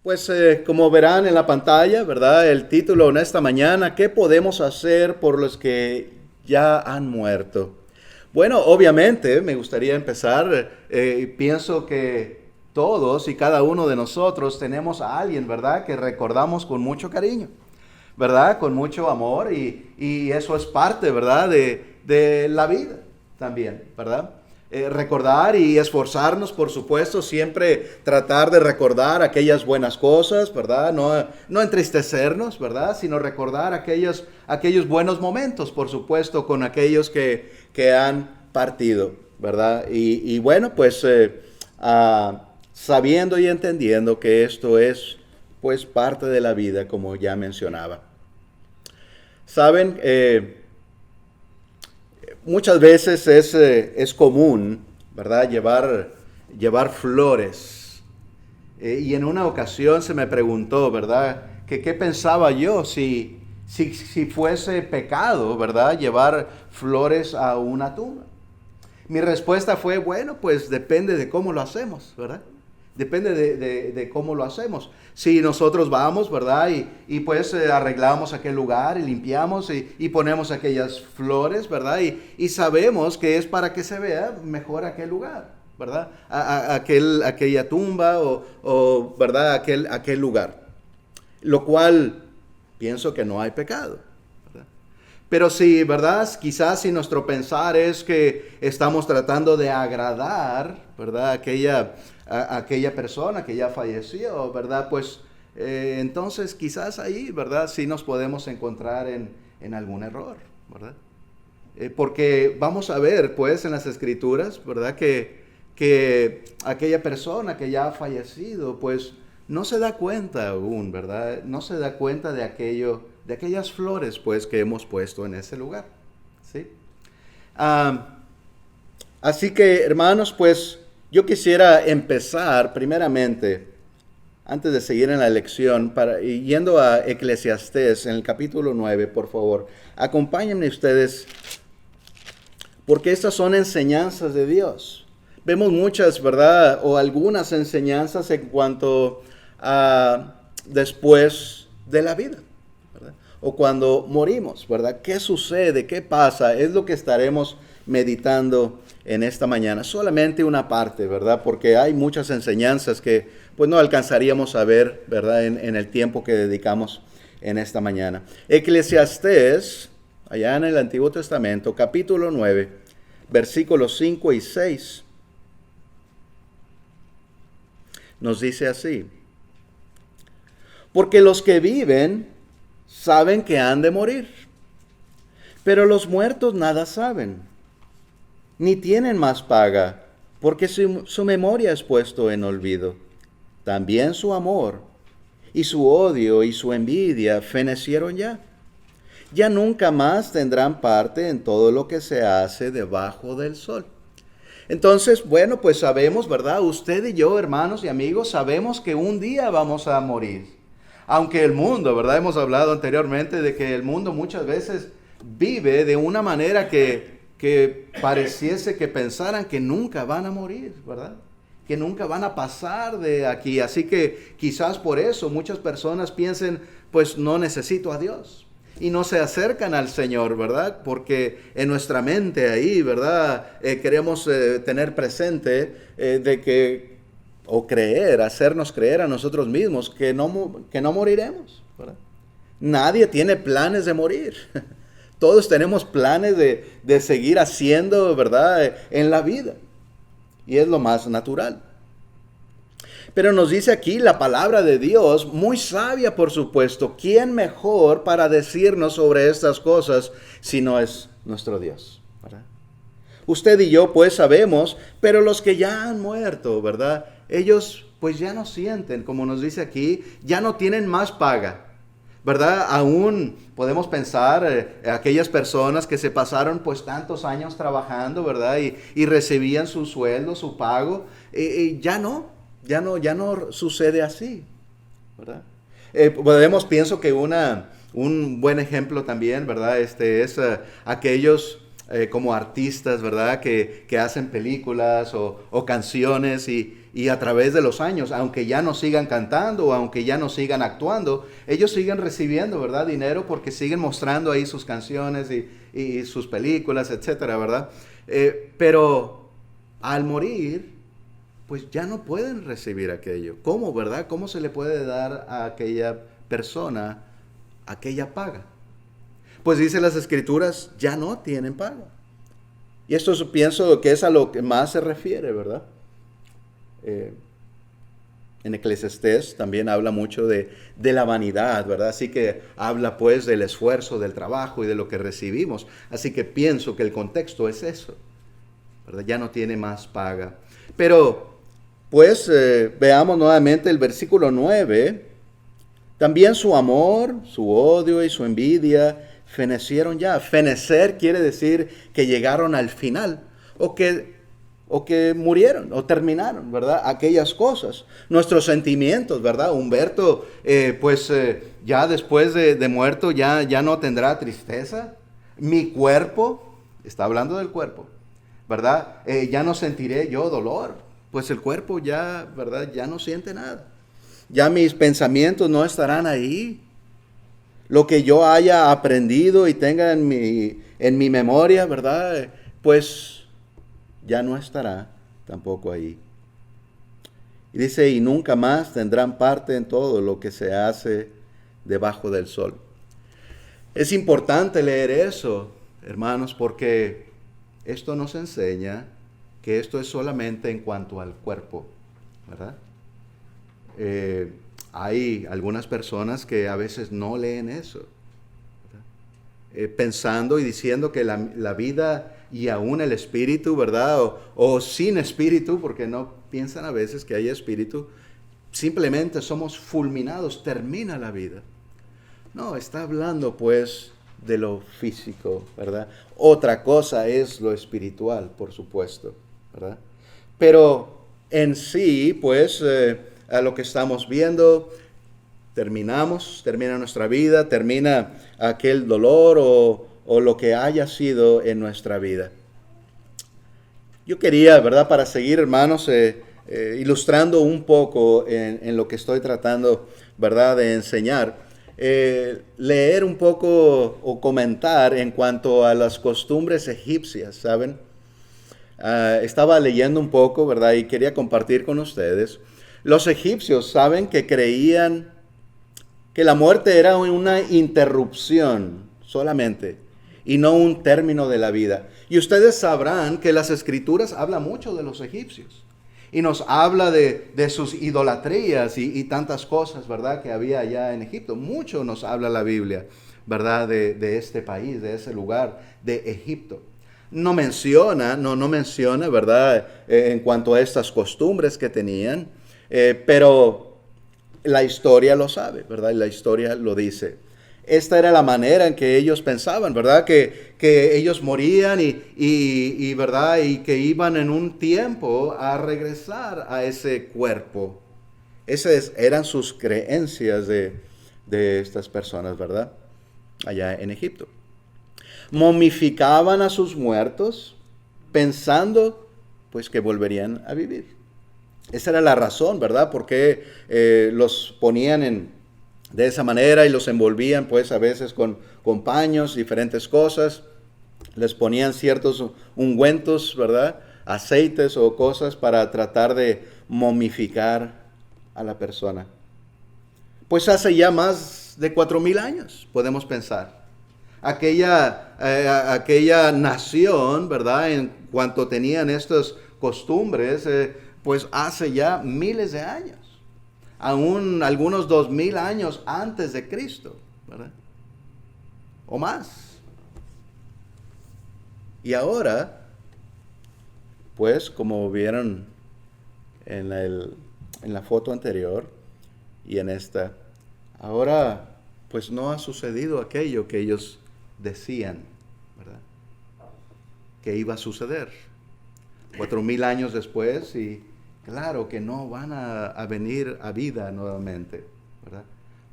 Pues como verán en la pantalla, ¿verdad? El título en esta mañana, ¿qué podemos hacer por los que ya han muerto? Bueno, obviamente me gustaría empezar, pienso que todos y cada uno de nosotros tenemos a alguien, ¿verdad? Que recordamos con mucho cariño, ¿verdad? Con mucho amor y eso es parte, ¿verdad? De la vida también, ¿verdad? Recordar y esforzarnos, por supuesto, siempre tratar de recordar aquellas buenas cosas, ¿verdad? No entristecernos, ¿verdad? Sino recordar aquellos buenos momentos, por supuesto, con aquellos que han partido, ¿verdad? Y bueno, pues sabiendo y entendiendo que esto es pues parte de la vida, como ya mencionaba. Saben, muchas veces es común, ¿verdad? Llevar flores. Y en una ocasión se me preguntó, ¿verdad? Que qué pensaba yo si fuese pecado, ¿verdad? Llevar flores a una tumba. Mi respuesta fue, bueno, pues depende de cómo lo hacemos, ¿verdad? Depende de cómo lo hacemos. Si nosotros vamos, ¿verdad? Y pues arreglamos aquel lugar y limpiamos y ponemos aquellas flores, ¿verdad? Y sabemos que es para que se vea mejor aquel lugar, ¿verdad? Aquella tumba o ¿verdad? Aquel lugar. Lo cual pienso que no hay pecado. Pero si, ¿verdad? Quizás si nuestro pensar es que estamos tratando de agradar, ¿verdad? Aquella persona que ya falleció, ¿verdad? Pues entonces quizás ahí, ¿verdad? Sí nos podemos encontrar en algún error, ¿verdad? Porque vamos a ver, pues, en las Escrituras, ¿verdad? Que aquella persona que ya ha fallecido, pues, no se da cuenta aún, ¿verdad? No se da cuenta de aquello, de aquellas flores, pues, que hemos puesto en ese lugar, ¿sí? Ah, así que, hermanos, pues, yo quisiera empezar primeramente, antes de seguir en la lección, yendo a Eclesiastés en el capítulo 9, por favor. Acompáñenme ustedes porque estas son enseñanzas de Dios. Vemos muchas, ¿verdad? O algunas enseñanzas en cuanto a después de la vida, ¿verdad? O cuando morimos, ¿verdad? ¿Qué sucede? ¿Qué pasa? Es lo que estaremos meditando en esta mañana. Solamente una parte, ¿verdad? Porque hay muchas enseñanzas que pues no alcanzaríamos a ver, ¿verdad? En el tiempo que dedicamos en esta mañana. Eclesiastés, allá en el Antiguo Testamento, capítulo 9, versículos 5 y 6, nos dice así: porque los que viven saben que han de morir, pero los muertos nada saben, ni tienen más paga, porque su memoria es puesto en olvido. También su amor, y su odio, y su envidia fenecieron ya. Ya nunca más tendrán parte en todo lo que se hace debajo del sol. Entonces, bueno, pues sabemos, ¿verdad? Usted y yo, hermanos y amigos, sabemos que un día vamos a morir. Aunque el mundo, ¿verdad? Hemos hablado anteriormente de que el mundo muchas veces vive de una manera que pareciese que pensaran que nunca van a morir, ¿verdad? Que nunca van a pasar de aquí. Así que quizás por eso muchas personas piensen, pues no necesito a Dios. Y no se acercan al Señor, ¿verdad? Porque en nuestra mente ahí, ¿verdad? Queremos tener presente de que, o creer, hacernos creer a nosotros mismos que no moriremos, ¿verdad? Nadie tiene planes de morir. Todos tenemos planes de seguir haciendo, ¿verdad? En la vida. Y es lo más natural. Pero nos dice aquí la palabra de Dios, muy sabia por supuesto. ¿Quién mejor para decirnos sobre estas cosas si no es nuestro Dios? ¿Verdad? Usted y yo pues sabemos, pero los que ya han muerto, ¿verdad? Ellos pues ya no sienten, como nos dice aquí, ya no tienen más paga. ¿Verdad? Aún podemos pensar aquellas personas que se pasaron pues tantos años trabajando, ¿verdad? Y recibían su sueldo, su pago, ya no sucede así, ¿verdad? Pienso que un buen ejemplo también, ¿verdad? Es aquellos como artistas, ¿verdad? Que hacen películas o canciones y a través de los años, aunque ya no sigan cantando o aunque ya no sigan actuando, ellos siguen recibiendo, ¿verdad? Dinero porque siguen mostrando ahí sus canciones y sus películas, etcétera, ¿verdad? Pero al morir, pues ya no pueden recibir aquello. ¿Cómo, verdad? ¿Cómo se le puede dar a aquella persona aquella paga? Pues dice las Escrituras, ya no tienen paga. Y esto pienso que es a lo que más se refiere, ¿verdad? En Eclesiastés también habla mucho de la vanidad, ¿verdad? Así que habla pues del esfuerzo, del trabajo y de lo que recibimos. Así que pienso que el contexto es eso, ¿verdad? Ya no tiene más paga. Pero pues veamos nuevamente el versículo 9. También su amor, su odio y su envidia fenecieron ya. Fenecer quiere decir que llegaron al final o que murieron o terminaron, ¿verdad? Aquellas cosas. Nuestros sentimientos, ¿verdad? Humberto, ya después de muerto ya no tendrá tristeza. Mi cuerpo, está hablando del cuerpo, ¿verdad? Ya no sentiré yo dolor, pues el cuerpo ya, ¿verdad? Ya no siente nada. Ya mis pensamientos no estarán ahí. Lo que yo haya aprendido y tenga en mi memoria, ¿verdad? Pues ya no estará tampoco ahí. Y dice, y nunca más tendrán parte en todo lo que se hace debajo del sol. Es importante leer eso, hermanos, porque esto nos enseña que esto es solamente en cuanto al cuerpo, ¿verdad? Hay algunas personas que a veces no leen eso, pensando y diciendo que la vida y aún el espíritu, ¿verdad? O sin espíritu, porque no piensan a veces que hay espíritu, simplemente somos fulminados, termina la vida. No, está hablando pues de lo físico, ¿verdad? Otra cosa es lo espiritual, por supuesto, ¿verdad? Pero en sí, pues, a lo que estamos viendo, termina nuestra vida, termina aquel dolor o lo que haya sido en nuestra vida. Yo quería, ¿verdad? Para seguir, hermanos, ilustrando un poco en lo que estoy tratando, ¿verdad? De enseñar, leer un poco o comentar en cuanto a las costumbres egipcias, ¿saben? Estaba leyendo un poco, ¿verdad? Y quería compartir con ustedes. Los egipcios, ¿saben? Que creían que la muerte era una interrupción solamente y no un término de la vida. Y ustedes sabrán que las Escrituras hablan mucho de los egipcios y nos habla de sus idolatrías y tantas cosas, ¿verdad? Que había allá en Egipto. Mucho nos habla la Biblia, ¿verdad? De este país, de ese lugar, de Egipto. No menciona, ¿verdad? En cuanto a estas costumbres que tenían, pero la historia lo sabe, ¿verdad? Y la historia lo dice. Esta era la manera en que ellos pensaban, ¿verdad? Que ellos morían y ¿verdad? Y que iban en un tiempo a regresar a ese cuerpo. Esas eran sus creencias de estas personas, ¿verdad? Allá en Egipto. Momificaban a sus muertos pensando, pues, que volverían a vivir. Esa era la razón, ¿verdad? Porque los ponían de esa manera y los envolvían pues a veces con paños, diferentes cosas. Les ponían ciertos ungüentos, ¿verdad? Aceites o cosas para tratar de momificar a la persona. Pues hace ya más de 4,000 años, podemos pensar. Aquella nación, ¿verdad? En cuanto tenían estas costumbres, pues hace ya miles de años, aún algunos 2,000 años antes de Cristo, ¿verdad? O más. Y ahora, pues como vieron en la foto anterior y en esta, ahora pues no ha sucedido aquello que ellos decían, ¿verdad? Que iba a suceder 4,000 años después y claro que no van a venir a vida nuevamente, ¿verdad?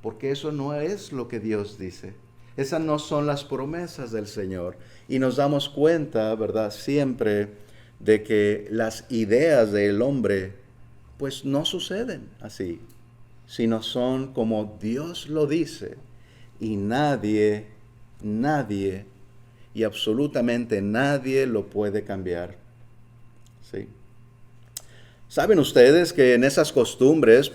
Porque eso no es lo que Dios dice. Esas no son las promesas del Señor. Y nos damos cuenta, ¿verdad? Siempre de que las ideas del hombre pues no suceden así, sino son como Dios lo dice. Y nadie y absolutamente nadie lo puede cambiar. ¿Sí? ¿Saben ustedes que en esas costumbres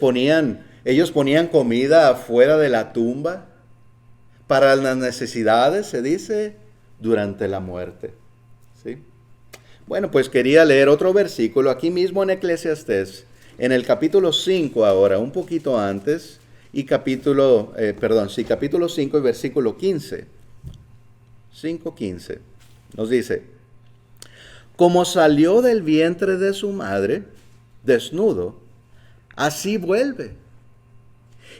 ellos ponían comida afuera de la tumba para las necesidades, se dice, durante la muerte? ¿Sí? Bueno, pues quería leer otro versículo aquí mismo en Eclesiastés, en el capítulo 5 ahora, un poquito antes, y capítulo 5 y versículo 15. 5:15. Nos dice: como salió del vientre de su madre, desnudo, así vuelve.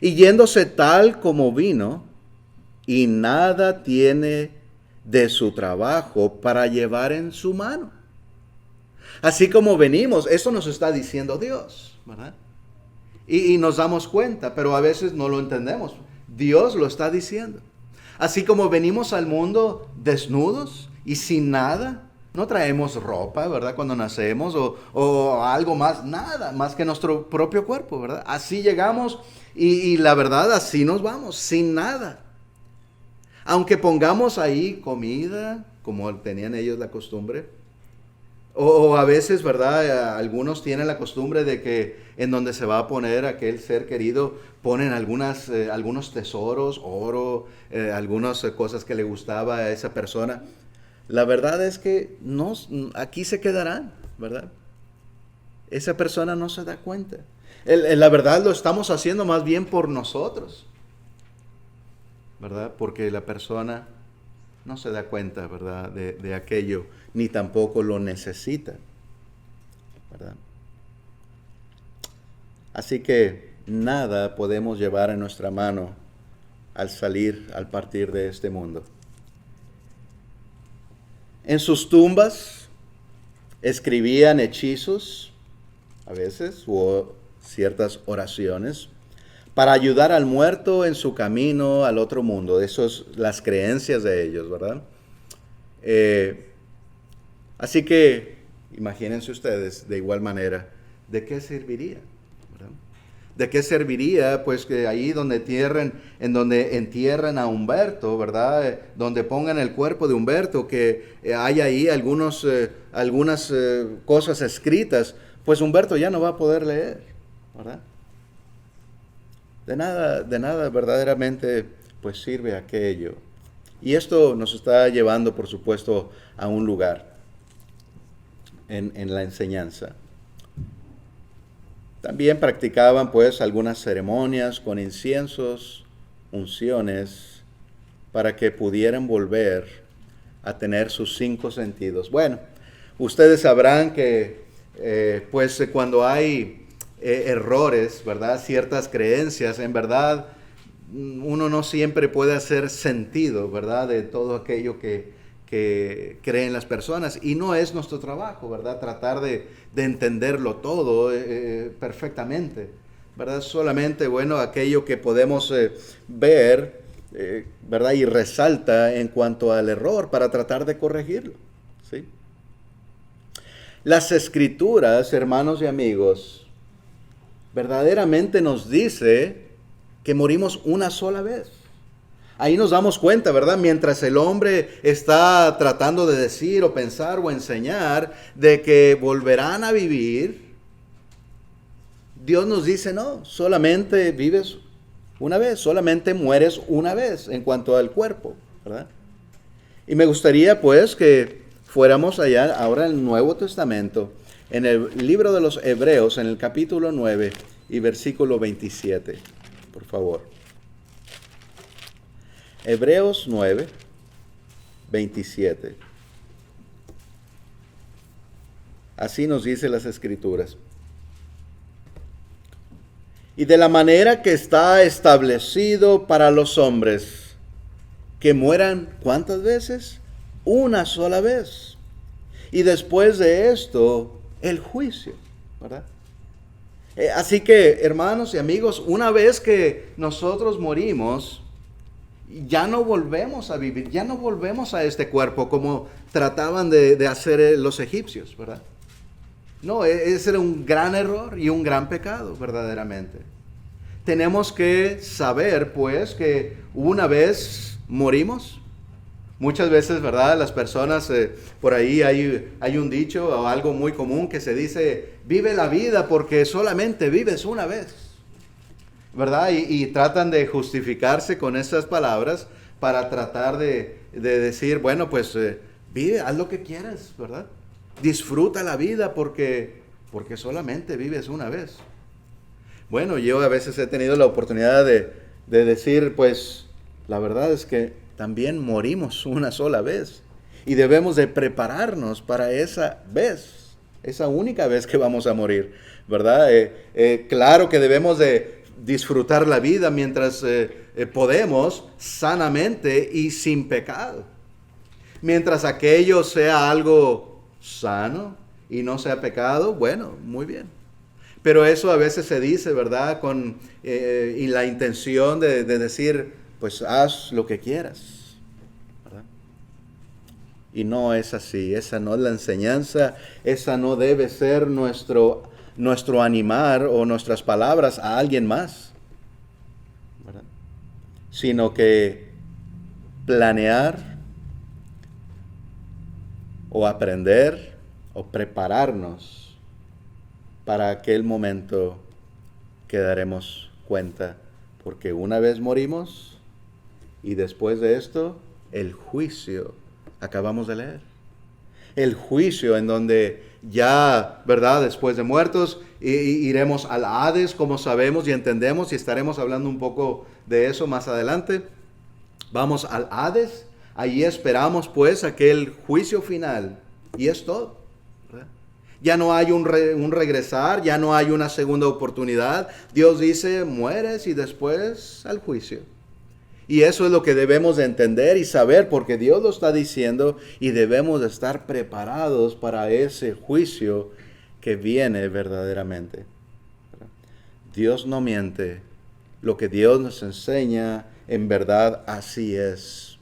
Y yéndose tal como vino, y nada tiene de su trabajo para llevar en su mano. Así como venimos, eso nos está diciendo Dios, ¿verdad? Y nos damos cuenta, pero a veces no lo entendemos. Dios lo está diciendo. Así como venimos al mundo desnudos y sin nada, no traemos ropa, ¿verdad? Cuando nacemos o algo más, nada más que nuestro propio cuerpo, ¿verdad? Así llegamos y la verdad así nos vamos, sin nada. Aunque pongamos ahí comida, como tenían ellos la costumbre, o a veces, ¿verdad? Algunos tienen la costumbre de que en donde se va a poner aquel ser querido, ponen algunos tesoros, oro, algunas cosas que le gustaba a esa persona. La verdad es que aquí se quedarán, ¿verdad? Esa persona no se da cuenta. La verdad lo estamos haciendo más bien por nosotros, ¿verdad? Porque la persona no se da cuenta, ¿verdad? De aquello, ni tampoco lo necesita, ¿verdad? Así que nada podemos llevar en nuestra mano al partir de este mundo. En sus tumbas escribían hechizos, a veces, o ciertas oraciones, para ayudar al muerto en su camino al otro mundo. Eso es las creencias de ellos, ¿verdad? Así que, imagínense ustedes, de igual manera, ¿de qué serviría? ¿Verdad? ¿De qué serviría? Pues que ahí donde entierran a Humberto, ¿verdad? Donde pongan el cuerpo de Humberto, que hay ahí algunas cosas escritas, pues Humberto ya no va a poder leer, ¿verdad? De nada verdaderamente pues sirve aquello. Y esto nos está llevando, por supuesto, a un lugar en la enseñanza. También practicaban pues algunas ceremonias con inciensos, unciones, para que pudieran volver a tener sus 5 sentidos. Bueno, ustedes sabrán que pues cuando hay errores, ¿verdad? Ciertas creencias, en verdad, uno no siempre puede hacer sentido, ¿verdad? De todo aquello que creen las personas. Y no es nuestro trabajo, ¿verdad? Tratar de entenderlo todo perfectamente, ¿verdad? Solamente, bueno, aquello que podemos ver, ¿verdad? Y resalta en cuanto al error para tratar de corregirlo, ¿sí? Las Escrituras, hermanos y amigos, verdaderamente nos dice que morimos una sola vez. Ahí nos damos cuenta, ¿verdad? Mientras el hombre está tratando de decir o pensar o enseñar de que volverán a vivir, Dios nos dice, no, solamente vives una vez, solamente mueres una vez en cuanto al cuerpo, ¿verdad? Y me gustaría pues que fuéramos allá ahora en el Nuevo Testamento, en el libro de los Hebreos, en el capítulo 9 y versículo 27, por favor. Hebreos 9, 27. Así nos dice las Escrituras. Y de la manera que está establecido para los hombres, que mueran, ¿cuántas veces? Una sola vez. Y después de esto, el juicio, ¿verdad? Así que, hermanos y amigos, una vez que nosotros morimos, ya no volvemos a vivir, ya no volvemos a este cuerpo como trataban de hacer los egipcios, ¿verdad? No, ese era un gran error y un gran pecado, verdaderamente. Tenemos que saber, pues, que una vez morimos. Muchas veces, ¿verdad? Las personas, por ahí hay un dicho o algo muy común que se dice, vive la vida porque solamente vives una vez, ¿verdad? Y tratan de justificarse con esas palabras para tratar de decir, bueno, pues vive, haz lo que quieras, ¿verdad? Disfruta la vida porque solamente vives una vez. Bueno, yo a veces he tenido la oportunidad de decir, pues, la verdad es que también morimos una sola vez y debemos de prepararnos para esa vez, esa única vez que vamos a morir, ¿verdad? Claro que debemos de disfrutar la vida mientras podemos, sanamente y sin pecado. Mientras aquello sea algo sano y no sea pecado, bueno, muy bien. Pero eso a veces se dice, ¿verdad? Y la intención de decir, pues haz lo que quieras, ¿verdad? Y no es así, esa no es la enseñanza, esa no debe ser nuestro animar o nuestras palabras a alguien más, ¿verdad? Sino que planear o aprender o prepararnos para aquel momento que daremos cuenta, porque una vez morimos y después de esto el juicio, acabamos de leer, el juicio en donde ya, ¿verdad? Después de muertos iremos al Hades, como sabemos y entendemos, y estaremos hablando un poco de eso más adelante. Vamos al Hades, allí esperamos pues aquel juicio final y es todo, ¿verdad? Ya no hay un regresar, ya no hay una segunda oportunidad. Dios dice, mueres y después al juicio. Y eso es lo que debemos de entender y saber, porque Dios lo está diciendo y debemos de estar preparados para ese juicio que viene verdaderamente. Dios no miente. Lo que Dios nos enseña, en verdad así es.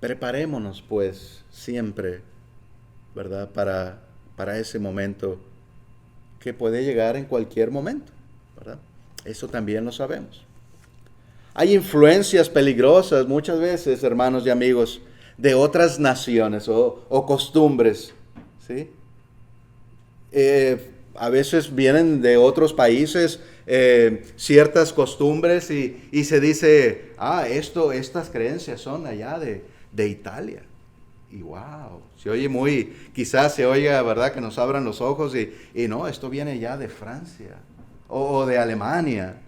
Preparémonos pues siempre, ¿verdad? Para ese momento que puede llegar en cualquier momento, ¿verdad? Eso también lo sabemos. Hay influencias peligrosas muchas veces, hermanos y amigos, de otras naciones o costumbres, ¿sí? A veces vienen de otros países ciertas costumbres y se dice, estas creencias son allá de Italia. Y wow, se oye quizás se oiga, ¿verdad? Que nos abran los ojos y no, esto viene ya de Francia o de Alemania.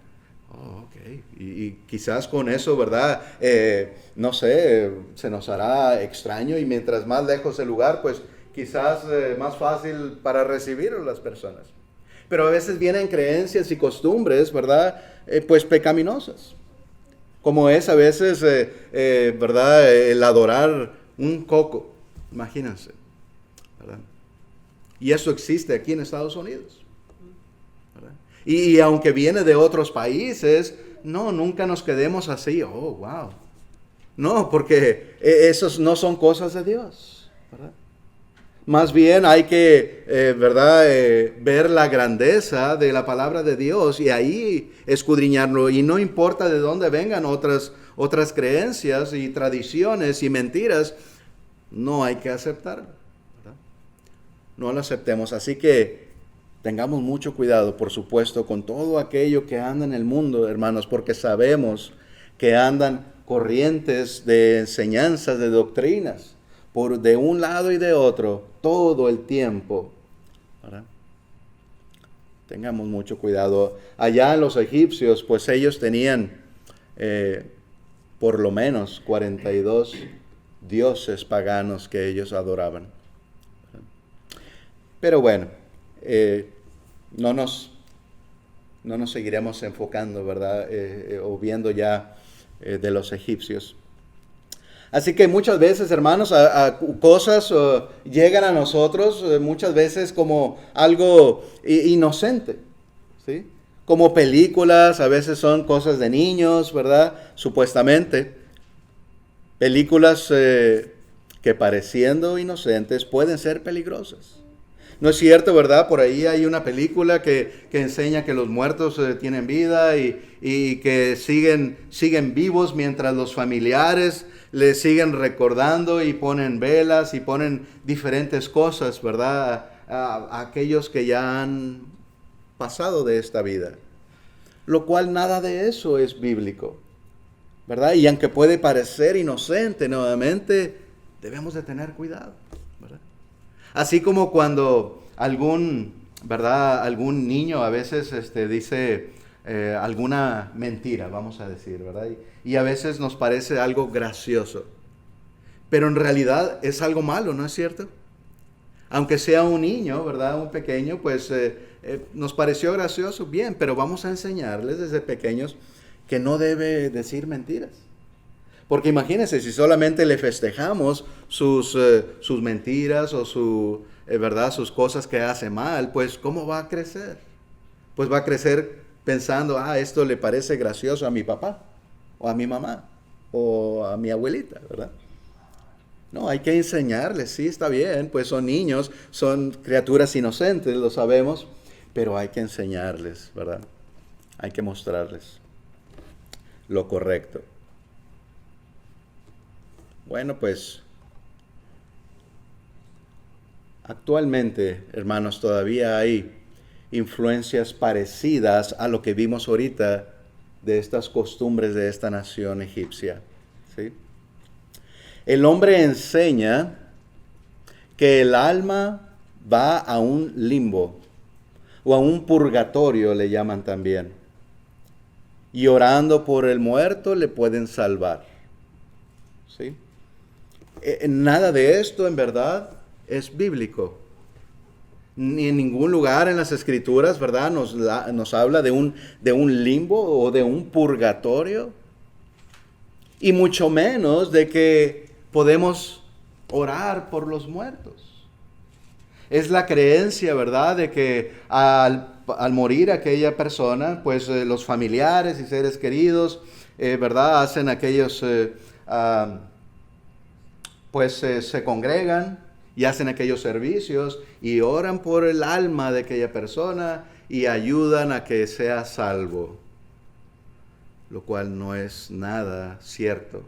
Oh, ok. Y quizás con eso, ¿verdad? No sé, se nos hará extraño y mientras más lejos el lugar, pues quizás más fácil para recibir a las personas. Pero a veces vienen creencias y costumbres, ¿verdad? Pues pecaminosas. Como es a veces, ¿verdad? El adorar un coco, imagínense, ¿verdad? Y eso existe aquí en Estados Unidos, ¿verdad? Y aunque viene de otros países, no, nunca nos quedemos así, oh, wow. No, porque esos no son cosas de Dios, ¿verdad? Más bien hay que, ¿verdad? Ver la grandeza de la palabra de Dios y ahí escudriñarlo. Y no importa de dónde vengan otras creencias y tradiciones y mentiras, no hay que aceptarlo, ¿verdad? No lo aceptemos. Así que tengamos mucho cuidado, por supuesto, con todo aquello que anda en el mundo, hermanos, porque sabemos que andan corrientes de enseñanzas, de doctrinas, de un lado y de otro, todo el tiempo, ¿verdad? Tengamos mucho cuidado. Allá los egipcios, pues ellos tenían por lo menos 42 dioses paganos que ellos adoraban. Pero bueno, no nos seguiremos enfocando, ¿verdad? O viendo ya de los egipcios. Así que muchas veces, hermanos, cosas llegan a nosotros muchas veces como algo inocente, ¿sí? Como películas, a veces son cosas de niños, ¿verdad? Supuestamente. Películas que pareciendo inocentes pueden ser peligrosas. No es cierto, ¿verdad? Por ahí hay una película que enseña que los muertos tienen vida y que siguen vivos mientras los familiares les siguen recordando y ponen velas y ponen diferentes cosas, ¿verdad? A aquellos que ya han pasado de esta vida. Lo cual nada de eso es bíblico, ¿verdad? Y aunque puede parecer inocente nuevamente, debemos de tener cuidado, ¿verdad? Así como cuando ¿verdad? Algún niño a veces dice alguna mentira, vamos a decir, ¿verdad? Y a veces nos parece algo gracioso, pero en realidad es algo malo, ¿no es cierto? Aunque sea un niño, ¿verdad? Un pequeño, pues nos pareció gracioso, bien, pero vamos a enseñarles desde pequeños que no debe decir mentiras. Porque imagínense, si solamente le festejamos sus mentiras o ¿verdad? Sus cosas que hace mal, pues ¿cómo va a crecer? Pues va a crecer pensando, esto le parece gracioso a mi papá, o a mi mamá, o a mi abuelita, ¿verdad? No, hay que enseñarles, sí, está bien, pues son niños, son criaturas inocentes, lo sabemos, pero hay que enseñarles, ¿verdad? Hay que mostrarles lo correcto. Bueno, pues actualmente, hermanos, todavía hay influencias parecidas a lo que vimos ahorita de estas costumbres de esta nación egipcia, ¿sí? El hombre enseña que el alma va a un limbo o a un purgatorio, le llaman también. Y orando por el muerto le pueden salvar. ¿Sí? Nada de esto en verdad es bíblico. Ni en ningún lugar en las Escrituras, ¿verdad? Nos habla de un limbo o de un purgatorio. Y mucho menos de que podemos orar por los muertos. Es la creencia, ¿verdad?, de que al morir aquella persona, pues los familiares y seres queridos, ¿verdad?, hacen aquellos, pues se congregan y hacen aquellos servicios y oran por el alma de aquella persona y ayudan a que sea salvo. Lo cual no es nada cierto,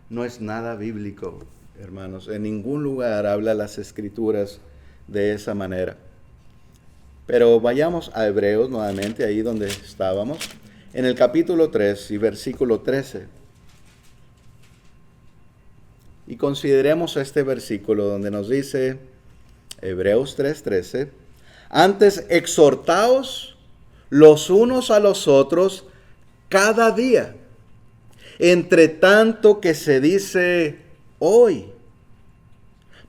no es nada bíblico, hermanos. En ningún lugar habla las Escrituras de esa manera. Pero vayamos a Hebreos nuevamente, ahí donde estábamos, en el capítulo 3 y versículo 13. Y consideremos este versículo donde nos dice, Hebreos 3:13, antes exhortaos los unos a los otros cada día, entre tanto que se dice hoy,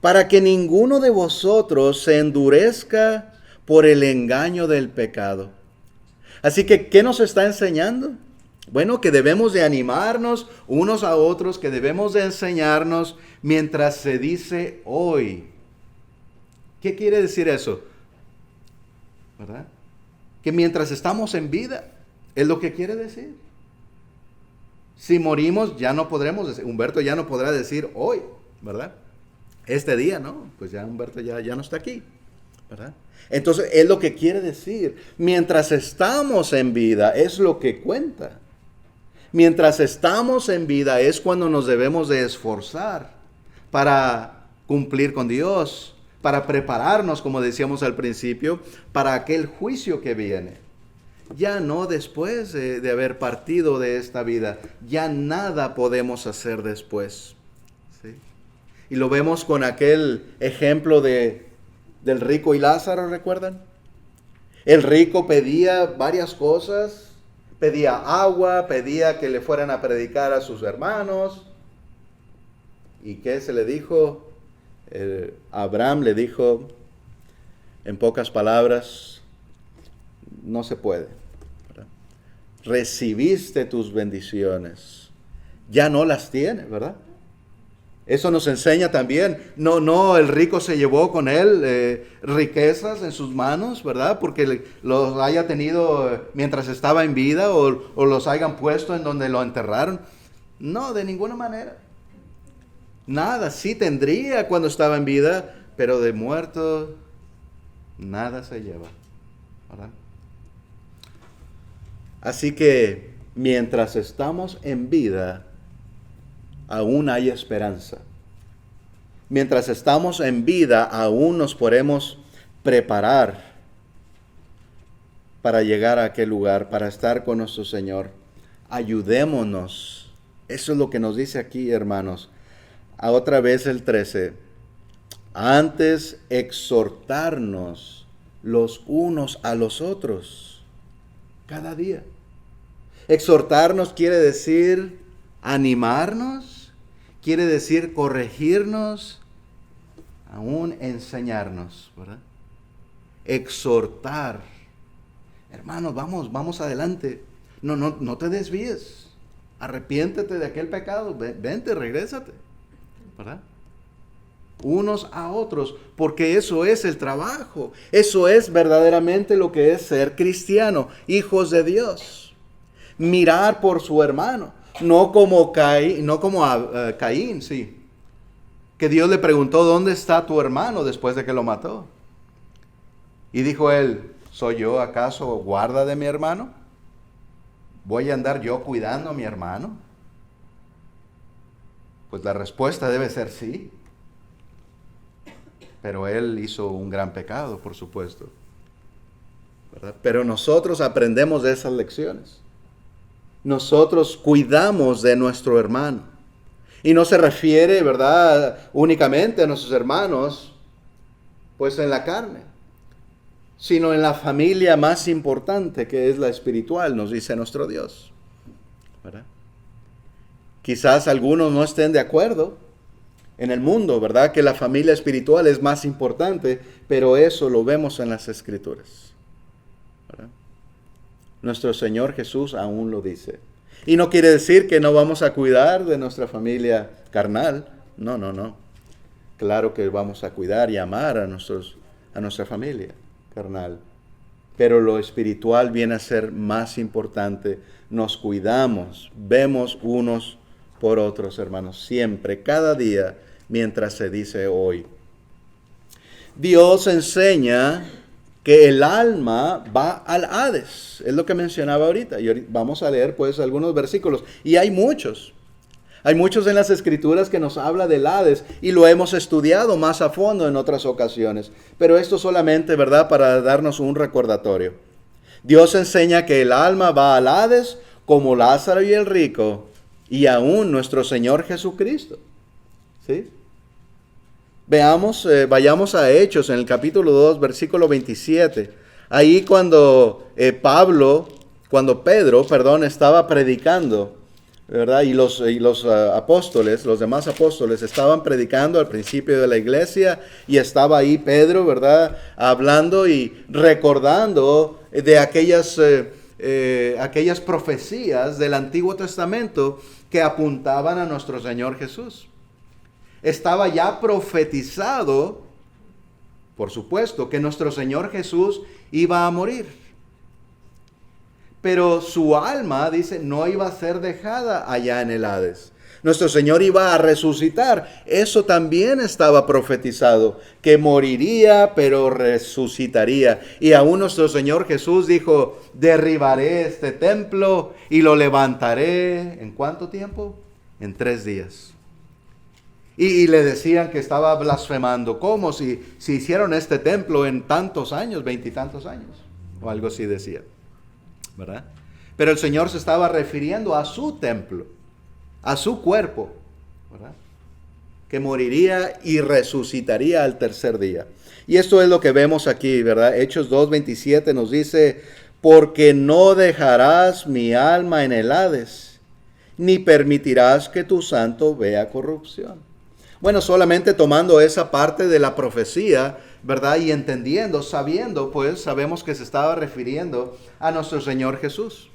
para que ninguno de vosotros se endurezca por el engaño del pecado. Así que, ¿qué nos está enseñando? Bueno, que debemos de animarnos unos a otros, que debemos de enseñarnos mientras se dice hoy. ¿Qué quiere decir eso? ¿Verdad? Que mientras estamos en vida, es lo que quiere decir. Si morimos, ya no podremos decir, Humberto ya no podrá decir hoy, ¿verdad? Este día, ¿no? Pues ya Humberto ya no está aquí, ¿verdad? Entonces, es lo que quiere decir. Mientras estamos en vida, es lo que cuenta. Mientras estamos en vida, es cuando nos debemos de esforzar para cumplir con Dios, para prepararnos, como decíamos al principio, para aquel juicio que viene. Ya no después de haber partido de esta vida, ya nada podemos hacer después. ¿Sí? Y lo vemos con aquel ejemplo del rico y Lázaro, ¿recuerdan? El rico pedía varias cosas, pedía agua, pedía que le fueran a predicar a sus hermanos. ¿Y qué se le dijo? Abraham le dijo, en pocas palabras, no se puede. ¿Verdad? Recibiste tus bendiciones, ya no las tienes, ¿verdad? Eso nos enseña también. No, el rico se llevó con él riquezas en sus manos, ¿verdad? Porque los haya tenido mientras estaba en vida o los hayan puesto en donde lo enterraron. No, de ninguna manera. Nada, sí tendría cuando estaba en vida, pero de muerto nada se lleva, ¿verdad? Así que mientras estamos en vida, aún hay esperanza. Mientras estamos en vida, aún nos podemos preparar para llegar a aquel lugar, para estar con nuestro Señor. Ayudémonos. Eso es lo que nos dice aquí, hermanos. A otra vez el 13. Antes exhortarnos los unos a los otros cada día. Exhortarnos quiere decir animarnos, quiere decir corregirnos, aún enseñarnos, ¿verdad? Exhortar. Hermanos, vamos adelante. No te desvíes. Arrepiéntete de aquel pecado. Vente, regrésate, ¿verdad? Unos a otros, porque eso es el trabajo. Eso es verdaderamente lo que es ser cristiano, hijos de Dios. Mirar por su hermano, no como Caín, sí. Que Dios le preguntó, ¿dónde está tu hermano después de que lo mató? Y dijo él, ¿soy yo acaso guarda de mi hermano? ¿Voy a andar yo cuidando a mi hermano? Pues la respuesta debe ser sí. Pero él hizo un gran pecado, por supuesto, ¿verdad? Pero nosotros aprendemos de esas lecciones. Nosotros cuidamos de nuestro hermano. Y no se refiere, ¿verdad?, únicamente a nuestros hermanos, pues en la carne, sino en la familia más importante, que es la espiritual, nos dice nuestro Dios, ¿verdad? Quizás algunos no estén de acuerdo en el mundo, ¿verdad?, que la familia espiritual es más importante, pero eso lo vemos en las Escrituras, ¿verdad? Nuestro Señor Jesús aún lo dice. Y no quiere decir que no vamos a cuidar de nuestra familia carnal. No. Claro que vamos a cuidar y amar a nuestra familia carnal. Pero lo espiritual viene a ser más importante. Nos cuidamos, vemos unos por otros, hermanos, siempre, cada día, mientras se dice hoy. Dios enseña que el alma va al Hades. Es lo que mencionaba ahorita. Y vamos a leer pues algunos versículos. Y hay muchos. Hay muchos en las Escrituras que nos habla del Hades. Y lo hemos estudiado más a fondo en otras ocasiones. Pero esto solamente, ¿verdad?, para darnos un recordatorio. Dios enseña que el alma va al Hades como Lázaro y el rico. Y aún nuestro Señor Jesucristo. ¿Sí? Vayamos a Hechos en el capítulo 2, versículo 27. Ahí cuando Pedro, estaba predicando, ¿verdad? Y los apóstoles, los demás apóstoles, estaban predicando al principio de la iglesia y estaba ahí Pedro, ¿verdad?, hablando y recordando de aquellas profecías del Antiguo Testamento que apuntaban a nuestro Señor Jesús. Estaba ya profetizado, por supuesto, que nuestro Señor Jesús iba a morir. Pero su alma, dice, no iba a ser dejada allá en el Hades. Nuestro Señor iba a resucitar. Eso también estaba profetizado, que moriría, pero resucitaría. Y aún nuestro Señor Jesús dijo, derribaré este templo y lo levantaré. ¿En cuánto tiempo? En 3 días. Y le decían que estaba blasfemando. ¿Cómo? Si hicieron este templo en tantos años, 20 y tantos años. O algo así decía, ¿verdad? Pero el Señor se estaba refiriendo a su templo, a su cuerpo, ¿verdad?, que moriría y resucitaría al 3er día. Y esto es lo que vemos aquí, ¿verdad? Hechos 2:27 nos dice, porque no dejarás mi alma en el Hades, ni permitirás que tu santo vea corrupción. Bueno, solamente tomando esa parte de la profecía, ¿verdad?, y entendiendo, sabiendo, pues sabemos que se estaba refiriendo a nuestro Señor Jesús.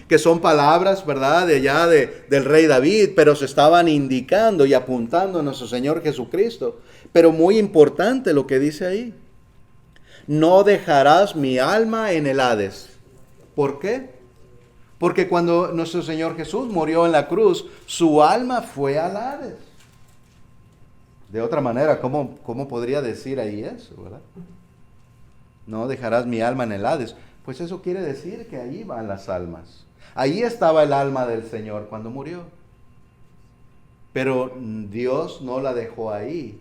Que son palabras, ¿verdad?, de allá del rey David, pero se estaban indicando y apuntando a nuestro Señor Jesucristo. Pero muy importante lo que dice ahí. No dejarás mi alma en el Hades. ¿Por qué? Porque cuando nuestro Señor Jesús murió en la cruz, su alma fue al Hades. De otra manera, ¿cómo podría decir ahí eso, verdad? No dejarás mi alma en el Hades. Pues eso quiere decir que allí van las almas. Allí estaba el alma del Señor cuando murió. Pero Dios no la dejó ahí,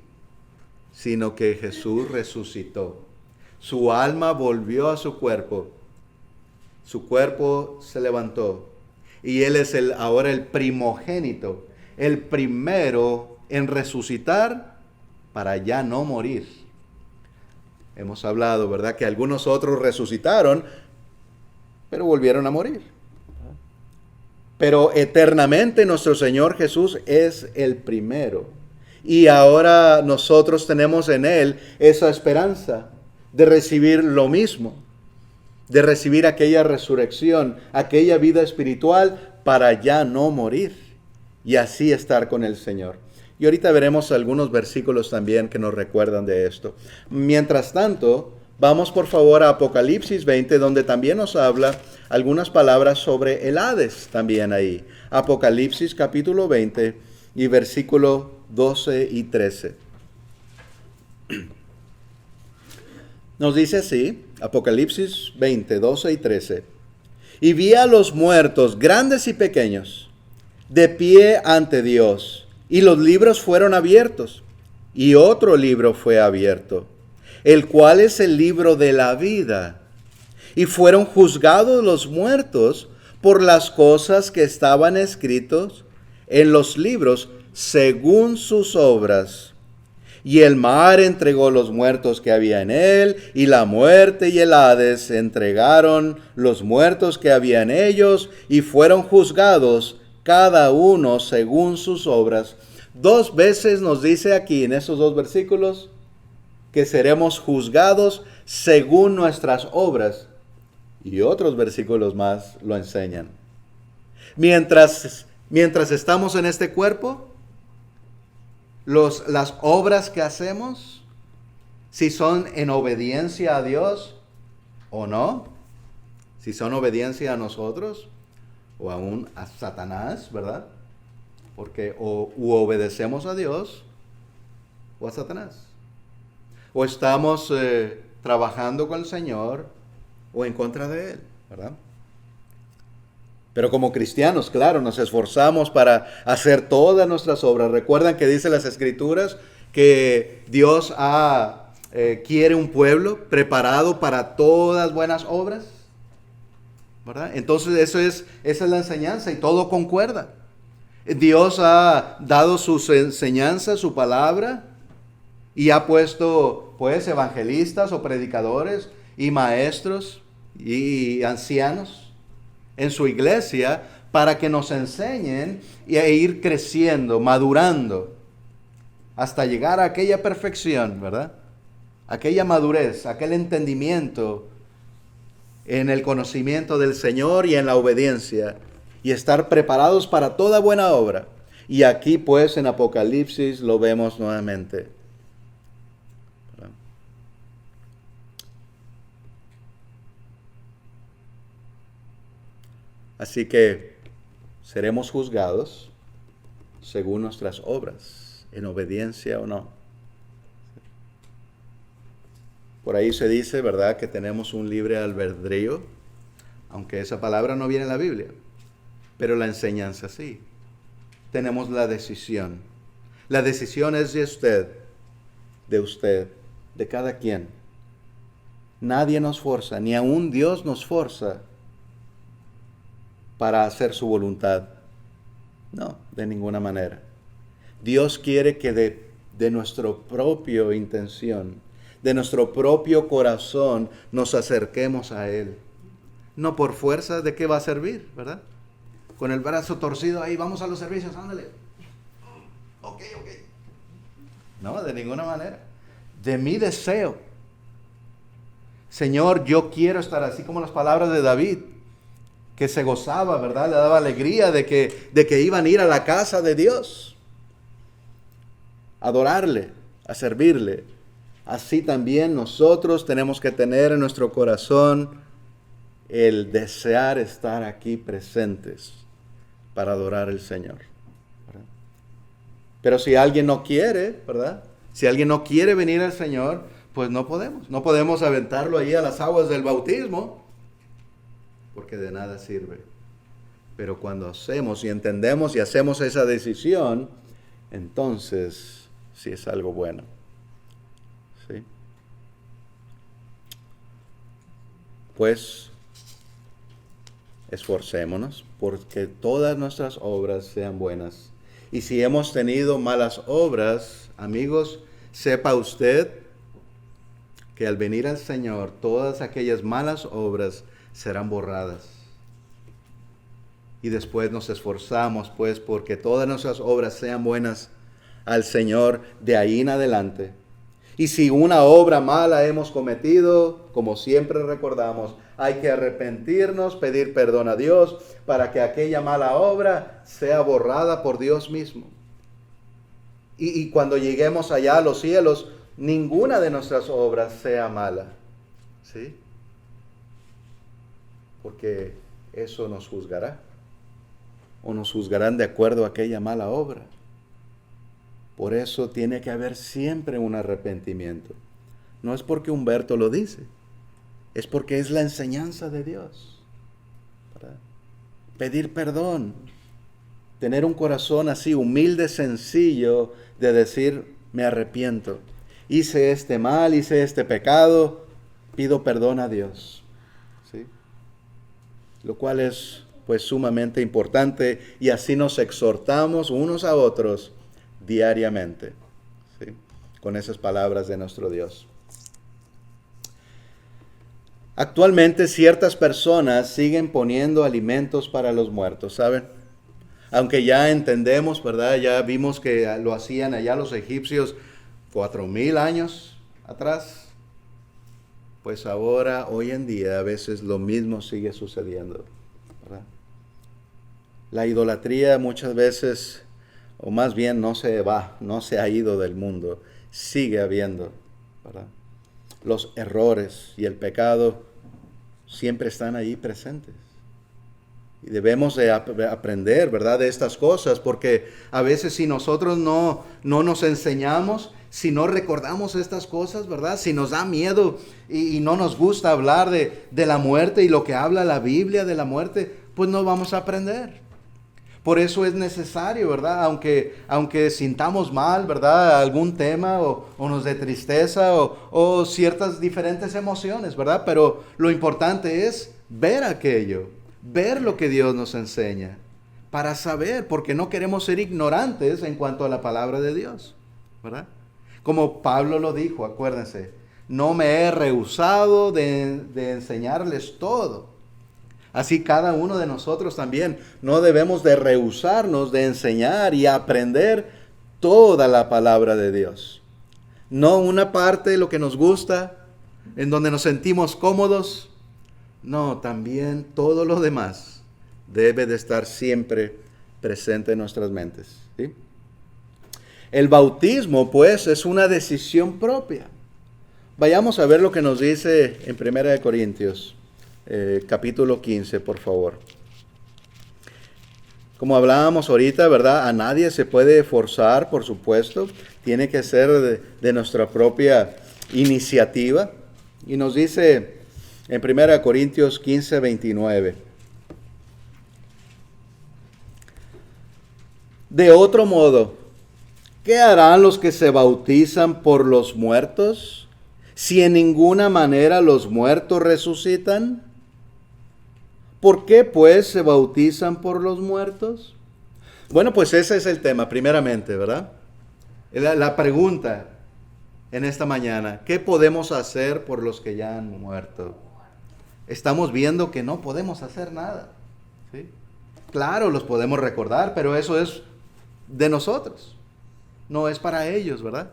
sino que Jesús resucitó. Su alma volvió a su cuerpo. Su cuerpo se levantó. Y Él es ahora el primogénito, el primero en resucitar para ya no morir. Hemos hablado, ¿verdad?, que algunos otros resucitaron, pero volvieron a morir. Pero eternamente nuestro Señor Jesús es el primero. Y ahora nosotros tenemos en Él esa esperanza de recibir lo mismo, de recibir aquella resurrección, aquella vida espiritual para ya no morir y así estar con el Señor. Y ahorita veremos algunos versículos también que nos recuerdan de esto. Mientras tanto, vamos por favor a Apocalipsis 20, donde también nos habla algunas palabras sobre el Hades también ahí. Apocalipsis capítulo 20 y versículo 12 y 13. Nos dice así, Apocalipsis 20, 12 y 13. Y vi a los muertos, grandes y pequeños, de pie ante Dios, y los libros fueron abiertos, y otro libro fue abierto, el cual es el libro de la vida. Y fueron juzgados los muertos por las cosas que estaban escritos en los libros según sus obras. Y el mar entregó los muertos que había en él, y la muerte y el Hades entregaron los muertos que había en ellos, y fueron juzgados cada uno según sus obras. 2 veces nos dice aquí en esos 2 versículos que seremos juzgados según nuestras obras. Y otros versículos más lo enseñan. Mientras estamos en este cuerpo, las obras que hacemos, si son en obediencia a Dios o no, si son obediencia a nosotros o aún a Satanás, ¿verdad? Porque u obedecemos a Dios o a Satanás. O estamos trabajando con el Señor o en contra de Él, ¿verdad? Pero como cristianos, claro, nos esforzamos para hacer todas nuestras obras. Recuerdan que dice las Escrituras que Dios quiere un pueblo preparado para todas buenas obras, ¿verdad? Entonces esa es la enseñanza y todo concuerda. Dios ha dado sus enseñanzas, su palabra, y ha puesto pues evangelistas o predicadores y maestros y ancianos en su iglesia para que nos enseñen e ir creciendo, madurando, hasta llegar a aquella perfección, ¿verdad? Aquella madurez, aquel entendimiento en el conocimiento del Señor y en la obediencia, y estar preparados para toda buena obra. Y aquí pues en Apocalipsis lo vemos nuevamente. Así que seremos juzgados según nuestras obras, en obediencia o no. Por ahí se dice, ¿verdad?, que tenemos un libre albedrío, aunque esa palabra no viene en la Biblia, pero la enseñanza sí. Tenemos la decisión. La decisión es de usted, de cada quien. Nadie nos forza, ni aun Dios nos forza para hacer su voluntad. No, de ninguna manera. Dios quiere que de nuestra propia intención, de nuestro propio corazón, nos acerquemos a Él. No por fuerza, ¿de qué va a servir, verdad? Con el brazo torcido ahí, vamos a los servicios, ándale. Ok. No, de ninguna manera. De mi deseo. Señor, yo quiero estar así como las palabras de David, que se gozaba, ¿verdad? Le daba alegría de que iban a ir a la casa de Dios, a adorarle, a servirle. Así también nosotros tenemos que tener en nuestro corazón el desear estar aquí presentes para adorar al Señor, ¿verdad? Pero si alguien no quiere, ¿verdad? Si alguien no quiere venir al Señor, pues no podemos. No podemos aventarlo ahí a las aguas del bautismo, porque de nada sirve. Pero cuando hacemos y entendemos y hacemos esa decisión, entonces sí es algo bueno. ¿Sí? Pues esforcémonos porque todas nuestras obras sean buenas. Y si hemos tenido malas obras, amigos, sepa usted que al venir al Señor, todas aquellas malas obras serán borradas. Y después nos esforzamos, pues, porque todas nuestras obras sean buenas al Señor de ahí en adelante. Y si una obra mala hemos cometido, como siempre recordamos, hay que arrepentirnos, pedir perdón a Dios para que aquella mala obra sea borrada por Dios mismo. Y cuando lleguemos allá a los cielos, ninguna de nuestras obras sea mala. ¿Sí? Porque eso nos juzgará. O nos juzgarán de acuerdo a aquella mala obra. Por eso tiene que haber siempre un arrepentimiento. No es porque Humberto lo dice, es porque es la enseñanza de Dios. ¿Verdad? Pedir perdón, tener un corazón así humilde, sencillo, de decir, me arrepiento. Hice este mal, hice este pecado, pido perdón a Dios. ¿Sí? Lo cual es pues sumamente importante y así nos exhortamos unos a otros diariamente, ¿sí? Con esas palabras de nuestro Dios. Actualmente ciertas personas siguen poniendo alimentos para los muertos, ¿saben? Aunque ya entendemos, ¿verdad? Ya vimos que lo hacían allá los egipcios 4,000 años atrás. Pues ahora, hoy en día, a veces lo mismo sigue sucediendo, ¿verdad? La idolatría muchas veces, o más bien no se ha ido del mundo, sigue habiendo, ¿verdad? Los errores y el pecado siempre están ahí presentes. Y debemos de aprender, ¿verdad?, de estas cosas, porque a veces si nosotros no nos enseñamos, si no recordamos estas cosas, ¿verdad?, si nos da miedo y no nos gusta hablar de la muerte y lo que habla la Biblia de la muerte, pues no vamos a aprender. Por eso es necesario, ¿verdad? Aunque sintamos mal, ¿verdad? Algún tema o nos dé tristeza o ciertas diferentes emociones, ¿verdad? Pero lo importante es ver aquello, ver lo que Dios nos enseña para saber, porque no queremos ser ignorantes en cuanto a la palabra de Dios, ¿verdad? Como Pablo lo dijo, acuérdense, no me he rehusado de enseñarles todo. Así cada uno de nosotros también no debemos de rehusarnos de enseñar y aprender toda la palabra de Dios. No una parte, lo que nos gusta, en donde nos sentimos cómodos. No, también todo lo demás debe de estar siempre presente en nuestras mentes, ¿sí? El bautismo, pues, es una decisión propia. Vayamos a ver lo que nos dice en 1 Corintios. Capítulo 15, por favor. Como hablábamos ahorita, ¿verdad? A nadie se puede forzar, por supuesto. Tiene que ser de nuestra propia iniciativa. Y nos dice en 1 Corintios 15, 29. De otro modo, ¿qué harán los que se bautizan por los muertos? Si en ninguna manera los muertos resucitan. ¿Por qué, pues, se bautizan por los muertos? Bueno, pues ese es el tema, primeramente, ¿verdad? La pregunta en esta mañana, ¿qué podemos hacer por los que ya han muerto? Estamos viendo que no podemos hacer nada, ¿sí? Claro, los podemos recordar, pero eso es de nosotros, no es para ellos, ¿verdad?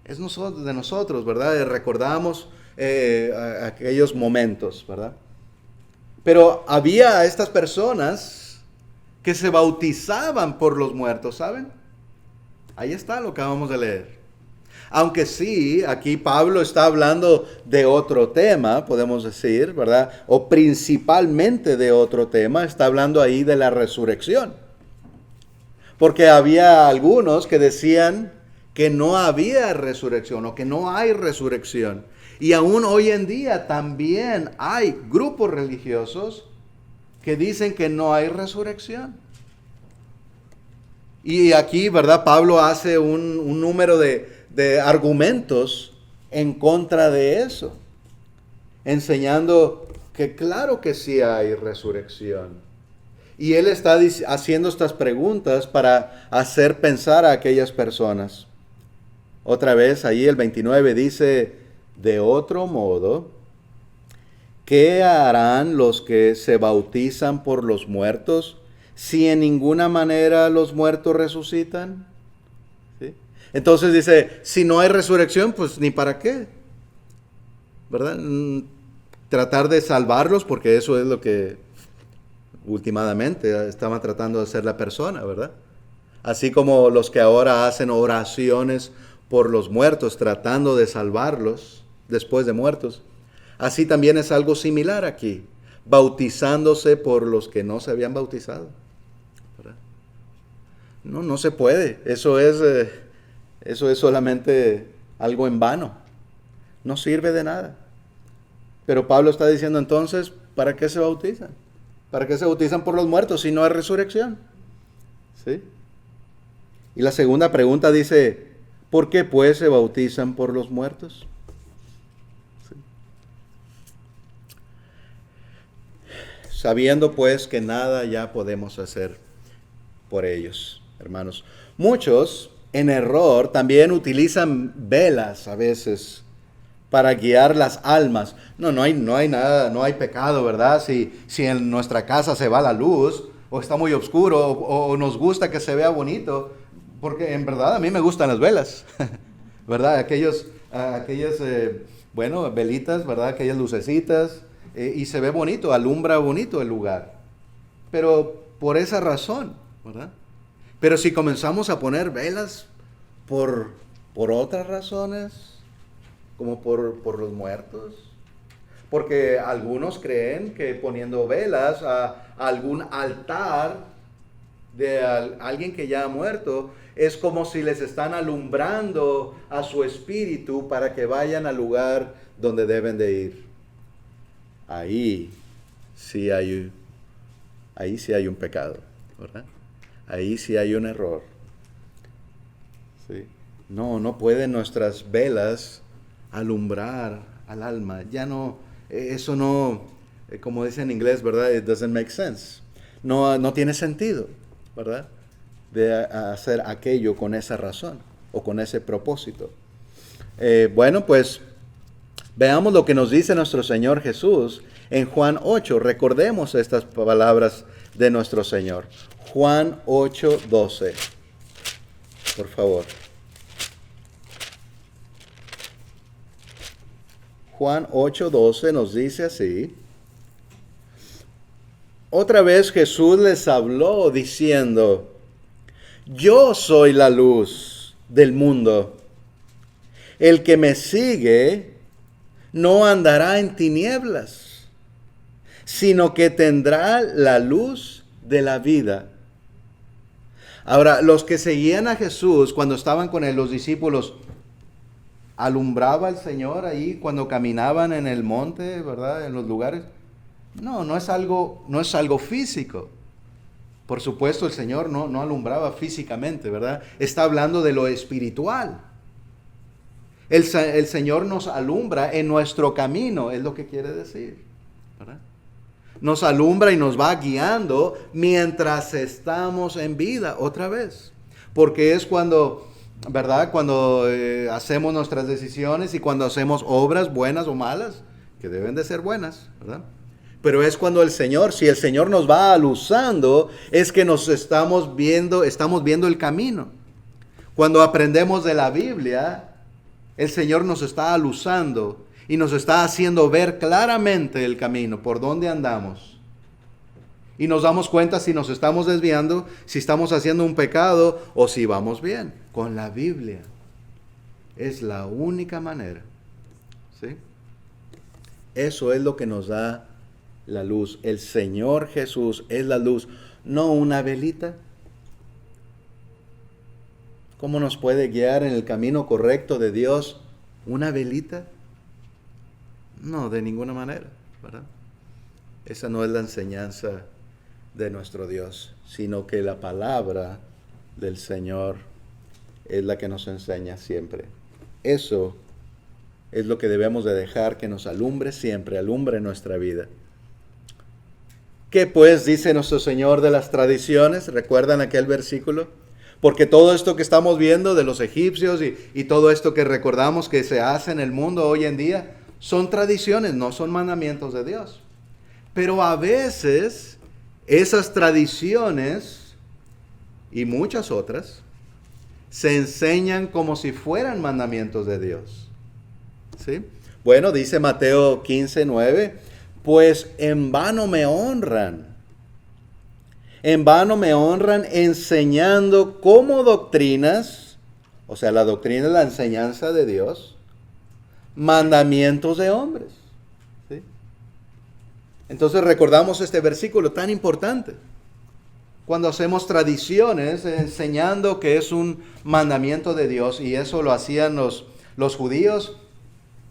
Es de nosotros, ¿verdad? Recordamos aquellos momentos, ¿verdad? Pero había estas personas que se bautizaban por los muertos, ¿saben? Ahí está lo que acabamos de leer. Aunque sí, aquí Pablo está hablando de otro tema, podemos decir, ¿verdad? O principalmente de otro tema, está hablando ahí de la resurrección. Porque había algunos que decían que no había resurrección o que no hay resurrección. Y aún hoy en día también hay grupos religiosos que dicen que no hay resurrección. Y aquí, ¿verdad? Pablo hace un número de argumentos en contra de eso, enseñando que claro que sí hay resurrección. Y él está haciendo estas preguntas para hacer pensar a aquellas personas. Otra vez, ahí el 29 dice, de otro modo, ¿qué harán los que se bautizan por los muertos si en ninguna manera los muertos resucitan? ¿Sí? Entonces dice, si no hay resurrección, pues ni para qué, ¿verdad? Tratar de salvarlos, porque eso es lo que últimamente estaba tratando de hacer la persona, ¿verdad? Así como los que ahora hacen oraciones por los muertos, tratando de salvarlos después de muertos. Así también es algo similar aquí, bautizándose por los que no se habían bautizado, ¿verdad? No se puede. Eso es solamente algo en vano. No sirve de nada. Pero Pablo está diciendo entonces, ¿para qué se bautizan? ¿Para qué se bautizan por los muertos si no hay resurrección? ¿Sí? Y la segunda pregunta dice, ¿por qué pues se bautizan por los muertos? ¿Sí? Sabiendo pues que nada ya podemos hacer por ellos, hermanos. Muchos, en error, también utilizan velas a veces para guiar las almas. No hay nada, no hay pecado, ¿verdad? Si en nuestra casa se va la luz, o está muy oscuro, o nos gusta que se vea bonito, porque en verdad a mí me gustan las velas, ¿verdad? Aquellas, velitas, ¿verdad? Aquellas lucecitas, y se ve bonito, alumbra bonito el lugar. Pero por esa razón, ¿verdad? Pero si comenzamos a poner velas por otras razones, como por los muertos, porque algunos creen que poniendo velas a algún altar de alguien que ya ha muerto, es como si les están alumbrando a su espíritu para que vayan al lugar donde deben de ir. Ahí sí hay un pecado, ¿verdad? Ahí sí hay un error. ¿Sí? No pueden nuestras velas alumbrar al alma. Ya no, eso no, como dice en inglés, ¿verdad? It doesn't make sense. No tiene sentido, ¿verdad? De hacer aquello con esa razón o con ese propósito. Bueno, pues veamos lo que nos dice nuestro Señor Jesús en Juan 8. Recordemos estas palabras de nuestro Señor. Juan 8:12. Por favor. Juan 8:12 nos dice así. Otra vez Jesús les habló diciendo, yo soy la luz del mundo. El que me sigue no andará en tinieblas, sino que tendrá la luz de la vida. Ahora, los que seguían a Jesús cuando estaban con él, los discípulos, ¿alumbraba el Señor ahí cuando caminaban en el monte, verdad? En los lugares. No es algo físico. Por supuesto, el Señor no alumbraba físicamente, ¿verdad? Está hablando de lo espiritual. El Señor nos alumbra en nuestro camino, es lo que quiere decir, ¿verdad? Nos alumbra y nos va guiando mientras estamos en vida, otra vez. Porque es cuando, ¿verdad? Cuando hacemos nuestras decisiones y cuando hacemos obras buenas o malas, que deben de ser buenas, ¿verdad? Pero es cuando el Señor, si el Señor nos va aluzando, es que nos estamos viendo el camino. Cuando aprendemos de la Biblia, el Señor nos está aluzando y nos está haciendo ver claramente el camino, por dónde andamos. Y nos damos cuenta si nos estamos desviando, si estamos haciendo un pecado o si vamos bien. Con la Biblia es la única manera. ¿Sí? Eso es lo que nos da la luz. El Señor Jesús es la luz, no una velita. ¿Cómo nos puede guiar en el camino correcto de Dios una velita? No, de ninguna manera, ¿verdad? Esa no es la enseñanza de nuestro Dios, sino que la palabra del Señor es la que nos enseña siempre. Eso es lo que debemos de dejar que nos alumbre siempre, alumbre nuestra vida. ¿Qué pues dice nuestro Señor de las tradiciones? ¿Recuerdan aquel versículo? Porque todo esto que estamos viendo de los egipcios y todo esto que recordamos que se hace en el mundo hoy en día, son tradiciones, no son mandamientos de Dios. Pero a veces esas tradiciones y muchas otras se enseñan como si fueran mandamientos de Dios. ¿Sí? Bueno, dice Mateo 15:9, pues en vano me honran enseñando como doctrinas, o sea, la doctrina es la enseñanza de Dios, mandamientos de hombres. ¿Sí? Entonces recordamos este versículo tan importante. Cuando hacemos tradiciones enseñando que es un mandamiento de Dios, y eso lo hacían los judíos,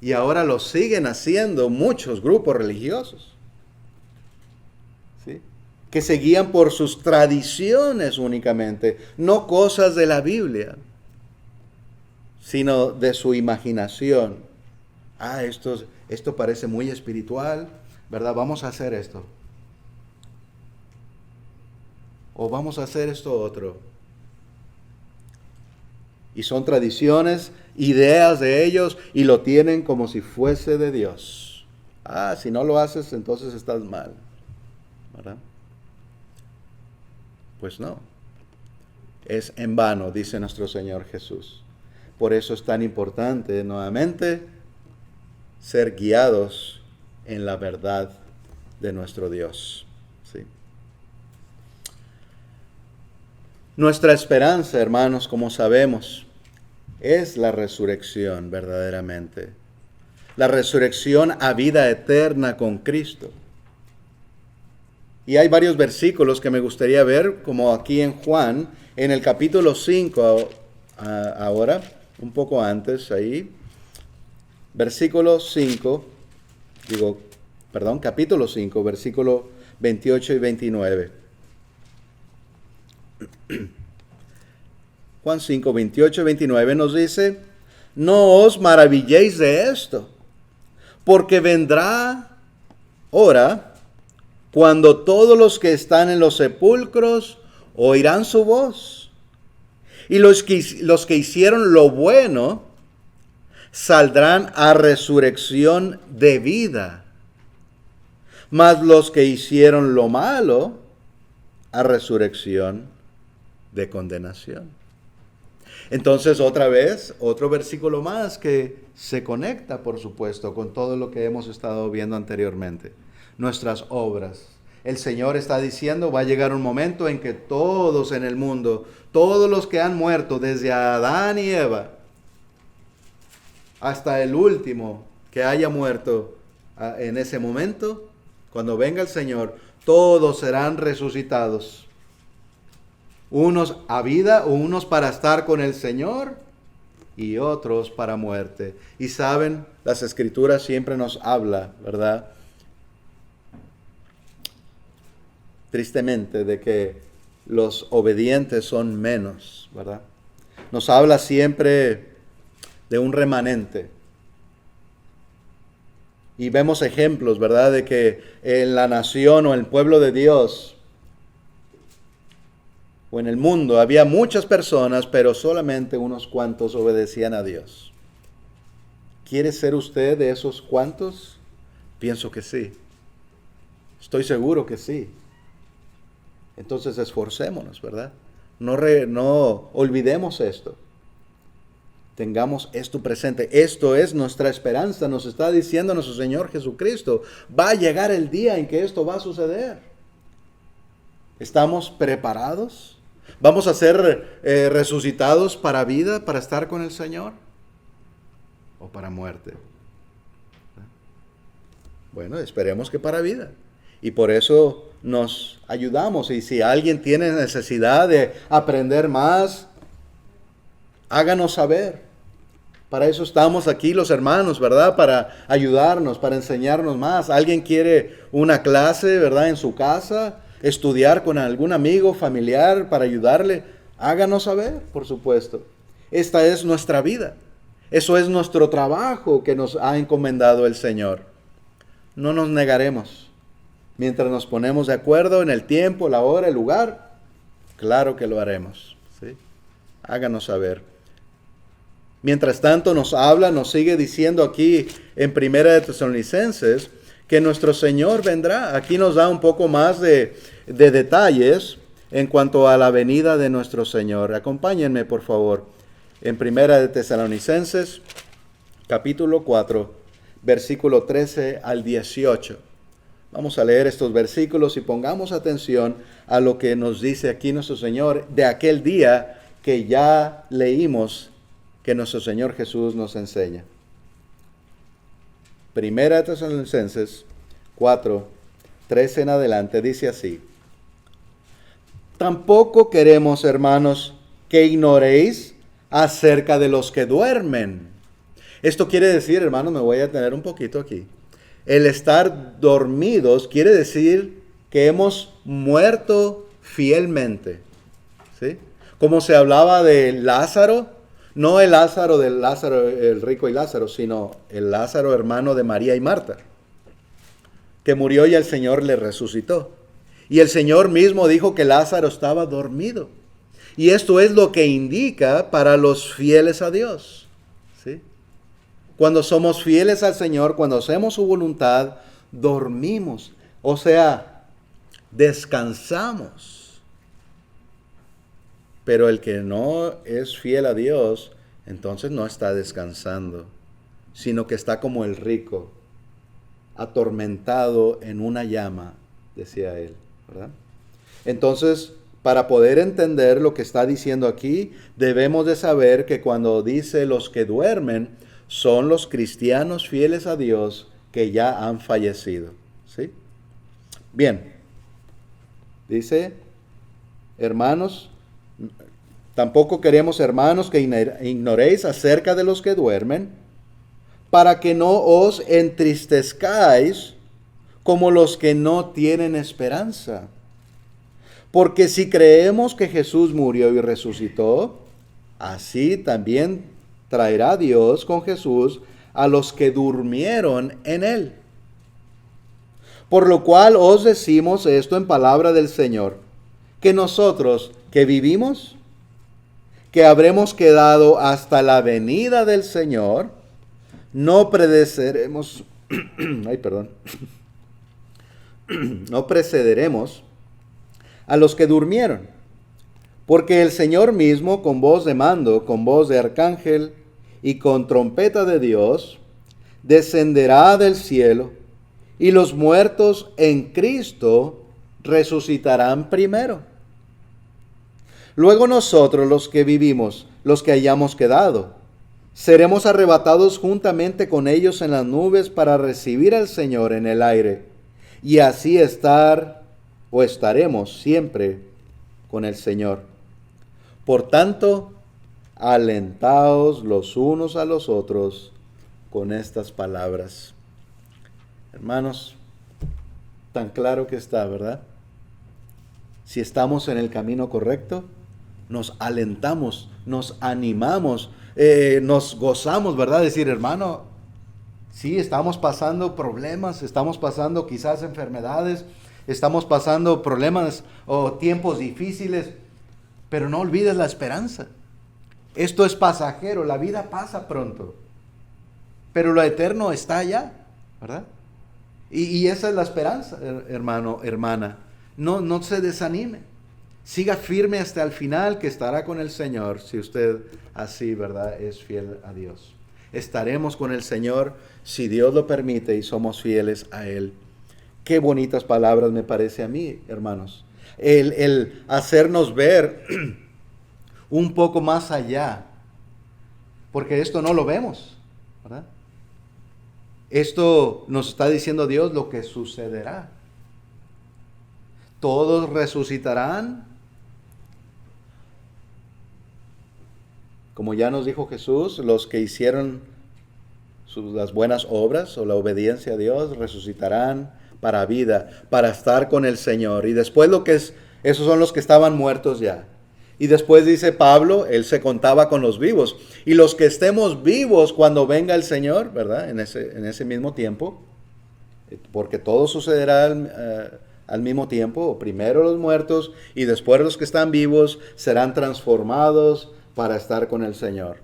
y ahora lo siguen haciendo muchos grupos religiosos, ¿sí? Que se guían por sus tradiciones únicamente, no cosas de la Biblia, sino de su imaginación. Esto parece muy espiritual, ¿verdad? Vamos a hacer esto. O vamos a hacer esto otro. Y son tradiciones, ideas de ellos, y lo tienen como si fuese de Dios. Si no lo haces, entonces estás mal, ¿verdad? Pues no. Es en vano, dice nuestro Señor Jesús. Por eso es tan importante, nuevamente, ser guiados en la verdad de nuestro Dios. ¿Sí? Nuestra esperanza, hermanos, como sabemos, es la resurrección verdaderamente. La resurrección a vida eterna con Cristo. Y hay varios versículos que me gustaría ver, como aquí en Juan, en el capítulo 5, ahora, un poco antes ahí, capítulo 5, versículo 28 y 29. Juan 5, 28 y 29 nos dice, no os maravilléis de esto, porque vendrá hora cuando todos los que están en los sepulcros oirán su voz, y los que hicieron lo bueno saldrán a resurrección de vida, mas los que hicieron lo malo a resurrección de condenación. Entonces, otra vez, otro versículo más que se conecta, por supuesto, con todo lo que hemos estado viendo anteriormente. Nuestras obras. El Señor está diciendo, va a llegar un momento en que todos en el mundo, todos los que han muerto, desde Adán y Eva, hasta el último que haya muerto en ese momento, cuando venga el Señor, todos serán resucitados. Unos a vida, unos para estar con el Señor y otros para muerte. Y saben, las Escrituras siempre nos habla, ¿verdad? Tristemente, de que los obedientes son menos, ¿verdad? Nos habla siempre de un remanente. Y vemos ejemplos, ¿verdad? De que en la nación o en el pueblo de Dios o en el mundo había muchas personas, pero solamente unos cuantos obedecían a Dios. ¿Quiere ser usted de esos cuantos? Pienso que sí. Estoy seguro que sí. Entonces esforcémonos, ¿verdad? No olvidemos esto. Tengamos esto presente. Esto es nuestra esperanza. Nos está diciendo nuestro Señor Jesucristo. Va a llegar el día en que esto va a suceder. ¿Estamos preparados? ¿Vamos a ser resucitados para vida, para estar con el Señor? ¿O para muerte? Bueno, esperemos que para vida. Y por eso nos ayudamos. Y si alguien tiene necesidad de aprender más Háganos saber. Para eso estamos aquí los hermanos, ¿verdad? Para ayudarnos, para enseñarnos más. ¿Alguien quiere una clase, ¿verdad? En su casa, estudiar con algún amigo, familiar, para ayudarle. Háganos saber, por supuesto. Esta es nuestra vida. Eso es nuestro trabajo que nos ha encomendado el Señor. No nos negaremos. Mientras nos ponemos de acuerdo en el tiempo, la hora, el lugar, claro que lo haremos. ¿Sí? Háganos saber. Mientras tanto nos sigue diciendo aquí en Primera de Tesalonicenses que nuestro Señor vendrá. Aquí nos da un poco más de detalles en cuanto a la venida de nuestro Señor. Acompáñenme, por favor, en Primera de Tesalonicenses, capítulo 4, versículo 13 al 18. Vamos a leer estos versículos y pongamos atención a lo que nos dice aquí nuestro Señor de aquel día que ya leímos que nuestro Señor Jesús nos enseña. Primera de Tesalonicenses 4, 13 en adelante, dice así: Tampoco queremos, hermanos, que ignoréis acerca de los que duermen. Esto quiere decir, hermanos, me voy a detener un poquito aquí. El estar dormidos quiere decir que hemos muerto fielmente. ¿Sí? Como se hablaba de Lázaro, no el Lázaro del Lázaro, el rico y Lázaro, sino el Lázaro hermano de María y Marta, que murió y el Señor le resucitó. Y el Señor mismo dijo que Lázaro estaba dormido. Y esto es lo que indica para los fieles a Dios. ¿Sí? Cuando somos fieles al Señor, cuando hacemos su voluntad, dormimos. O sea, descansamos. Pero el que no es fiel a Dios, entonces no está descansando, sino que está como el rico, atormentado en una llama, decía él, ¿verdad? Entonces, para poder entender lo que está diciendo aquí, debemos de saber que cuando dice los que duermen, son los cristianos fieles a Dios que ya han fallecido, ¿sí? Bien, dice, hermanos, tampoco queremos, hermanos, que ignoréis acerca de los que duermen, para que no os entristezcáis como los que no tienen esperanza. Porque si creemos que Jesús murió y resucitó, así también traerá Dios con Jesús a los que durmieron en él. Por lo cual os decimos esto en palabra del Señor, que nosotros que vivimos, que habremos quedado hasta la venida del Señor, no precederemos, no precederemos a los que durmieron, porque el Señor mismo, con voz de mando, con voz de arcángel y con trompeta de Dios, descenderá del cielo, y los muertos en Cristo resucitarán primero. Luego nosotros, los que vivimos, los que hayamos quedado, seremos arrebatados juntamente con ellos en las nubes para recibir al Señor en el aire, y así estaremos siempre con el Señor. Por tanto, alentaos los unos a los otros con estas palabras. Hermanos, tan claro que está, ¿verdad? Si estamos en el camino correcto, nos alentamos, nos animamos, nos gozamos, ¿verdad? Decir, hermano, sí, estamos pasando problemas, estamos pasando quizás enfermedades, estamos pasando problemas o tiempos difíciles, pero no olvides la esperanza. Esto es pasajero, la vida pasa pronto, pero lo eterno está allá, ¿verdad? Y esa es la esperanza, hermano, hermana. No se desanime. Siga firme hasta el final, que estará con el Señor, si usted así, ¿verdad?, es fiel a Dios. Estaremos con el Señor si Dios lo permite y somos fieles a Él. Qué bonitas palabras me parece a mí, hermanos. El hacernos ver un poco más allá, porque esto no lo vemos, ¿verdad? Esto nos está diciendo Dios lo que sucederá. Todos resucitarán Como ya nos dijo Jesús, los que hicieron las buenas obras o la obediencia a Dios resucitarán para vida, para estar con el Señor. Y después esos son los que estaban muertos ya. Y después dice Pablo, él se contaba con los vivos. Y los que estemos vivos cuando venga el Señor, ¿verdad? En ese mismo tiempo, porque todo sucederá al mismo tiempo. Primero los muertos y después los que están vivos serán transformados para estar con el Señor.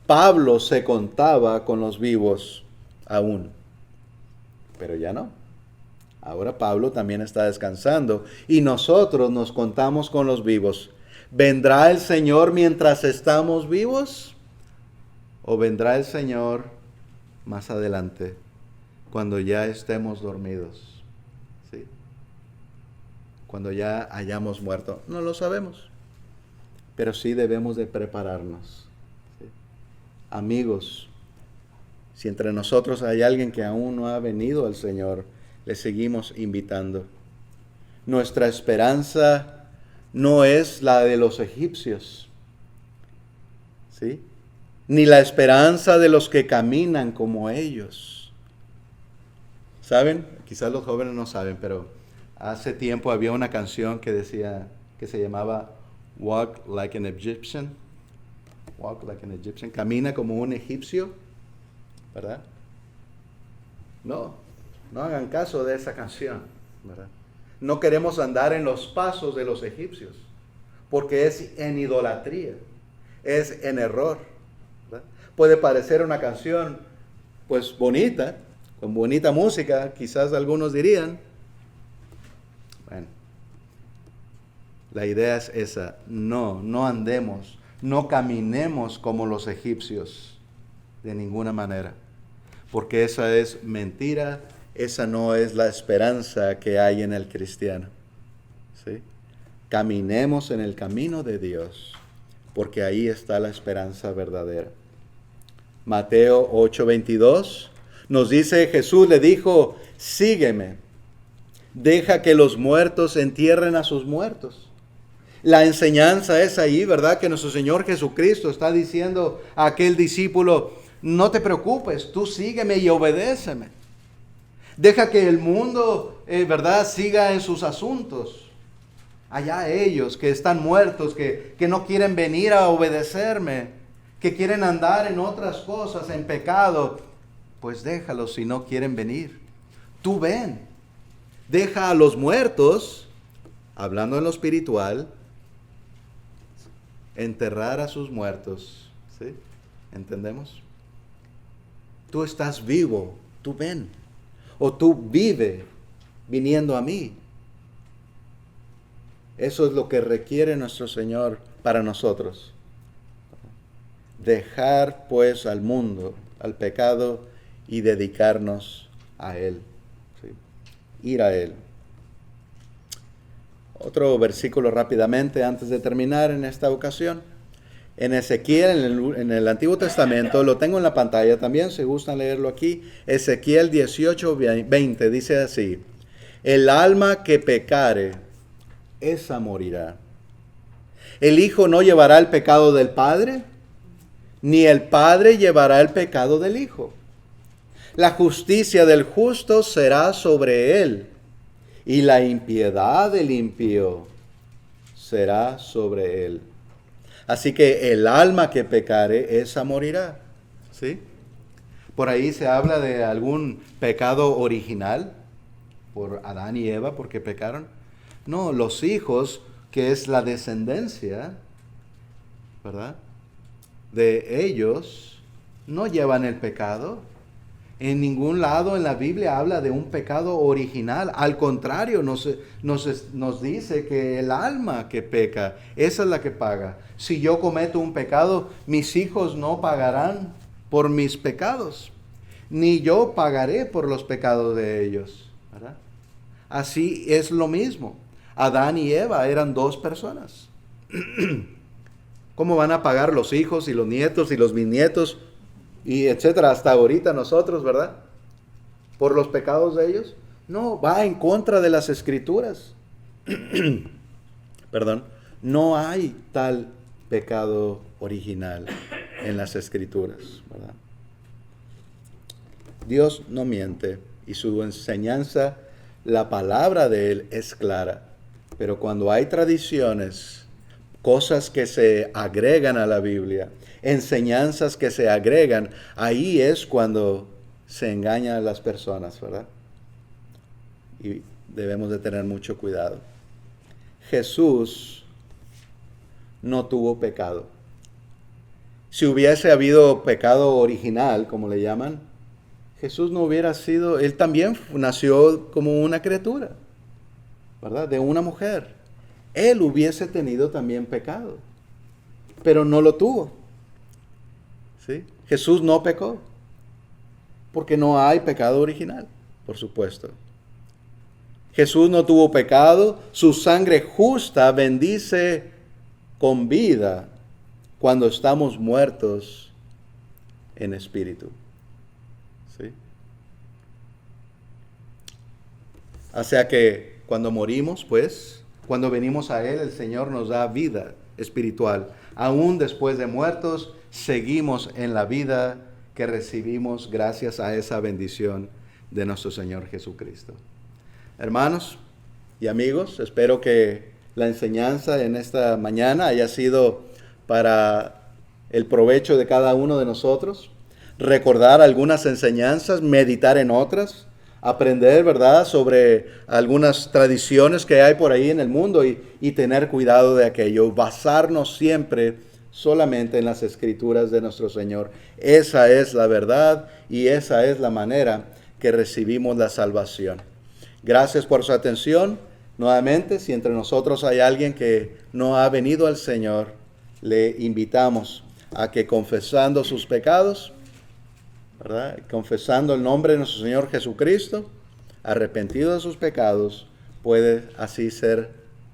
Pablo se contaba con los vivos aún, pero ya no. Ahora Pablo también está descansando y nosotros nos contamos con los vivos. ¿Vendrá el Señor mientras estamos vivos? ¿O vendrá el Señor más adelante, cuando ya estemos dormidos? ¿Sí? Cuando ya hayamos muerto. No lo sabemos, pero sí debemos de prepararnos. ¿Sí? Amigos, si entre nosotros hay alguien que aún no ha venido al Señor, le seguimos invitando. Nuestra esperanza no es la de los egipcios, ¿sí? Ni la esperanza de los que caminan como ellos. ¿Saben? Quizás los jóvenes no saben, pero hace tiempo había una canción que se llamaba Walk Like an Egyptian. Walk like an Egyptian. Camina como un egipcio, ¿verdad? No hagan caso de esa canción, ¿verdad? No queremos andar en los pasos de los egipcios, porque es en idolatría, es en error, ¿verdad? Puede parecer una canción, pues bonita, con bonita música, quizás algunos dirían. Bueno, la idea es esa, no andemos, no caminemos como los egipcios, de ninguna manera, porque esa es mentira. Esa no es la esperanza que hay en el cristiano. ¿Sí? Caminemos en el camino de Dios, porque ahí está la esperanza verdadera. Mateo 8:22 nos dice, Jesús le dijo, sígueme, deja que los muertos entierren a sus muertos. La enseñanza es ahí, ¿verdad? Que nuestro Señor Jesucristo está diciendo a aquel discípulo, no te preocupes, tú sígueme y obedéceme. Deja que el mundo, ¿verdad?, siga en sus asuntos. Allá ellos que están muertos, que no quieren venir a obedecerme, que quieren andar en otras cosas, en pecado, pues déjalos si no quieren venir. Tú ven, deja a los muertos, hablando en lo espiritual, enterrar a sus muertos. ¿Sí? ¿Entendemos? Tú estás vivo, tú ven. O tú vive viniendo a mí. Eso es lo que requiere nuestro Señor para nosotros. Dejar pues al mundo, al pecado y dedicarnos a Él. ¿Sí? Ir a Él. Otro versículo rápidamente antes de terminar en esta ocasión. En Ezequiel, en el Antiguo Testamento, lo tengo en la pantalla también, si gustan leerlo aquí. Ezequiel 18:20 dice así: el alma que pecare, esa morirá. El Hijo no llevará el pecado del Padre, ni el Padre llevará el pecado del Hijo. La justicia del justo será sobre él, y la impiedad del impío será sobre él. Así que el alma que pecare, esa morirá. ¿Sí? Por ahí se habla de algún pecado original por Adán y Eva porque pecaron. No, los hijos, que es la descendencia, ¿verdad?, de ellos, no llevan el pecado. En ningún lado en la Biblia habla de un pecado original. Al contrario, nos dice que el alma que peca, esa es la que paga. Si yo cometo un pecado, mis hijos no pagarán por mis pecados, ni yo pagaré por los pecados de ellos, ¿verdad? Así es lo mismo. Adán y Eva eran dos personas. ¿Cómo van a pagar los hijos y los nietos y los bisnietos y etcétera, hasta ahorita nosotros, ¿verdad?, por los pecados de ellos? No, va en contra de las Escrituras. Perdón, no hay tal pecado original en las Escrituras, ¿verdad? Dios no miente y su enseñanza, la palabra de Él es clara. Pero cuando hay tradiciones, cosas que se agregan a la Biblia, enseñanzas que se agregan, ahí es cuando se engañan a las personas, ¿verdad? Y debemos de tener mucho cuidado. Jesús no tuvo pecado. Si hubiese habido pecado original, como le llaman, Jesús no hubiera sido, Él también nació como una criatura, ¿verdad? De una mujer. Él hubiese tenido también pecado, pero no lo tuvo. ¿Sí? Jesús no pecó, porque no hay pecado original, por supuesto. Jesús no tuvo pecado, su sangre justa bendice con vida cuando estamos muertos en espíritu. ¿Sí? O sea que cuando morimos, pues, cuando venimos a Él, el Señor nos da vida espiritual. Aún después de muertos, seguimos en la vida que recibimos gracias a esa bendición de nuestro Señor Jesucristo. Hermanos y amigos, espero que la enseñanza en esta mañana haya sido para el provecho de cada uno de nosotros. Recordar algunas enseñanzas, meditar en otras, aprender, ¿verdad?, sobre algunas tradiciones que hay por ahí en el mundo y tener cuidado de aquello, basarnos siempre solamente en las Escrituras de nuestro Señor. Esa es la verdad y esa es la manera que recibimos la salvación. Gracias por su atención. Nuevamente, si entre nosotros hay alguien que no ha venido al Señor, le invitamos a que confesando sus pecados, ¿verdad?, confesando el nombre de nuestro Señor Jesucristo, arrepentido de sus pecados, puede así ser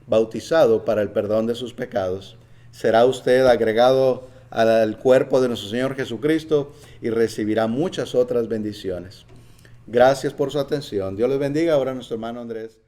bautizado para el perdón de sus pecados. Será usted agregado al cuerpo de nuestro Señor Jesucristo y recibirá muchas otras bendiciones. Gracias por su atención. Dios les bendiga. Ahora nuestro hermano Andrés.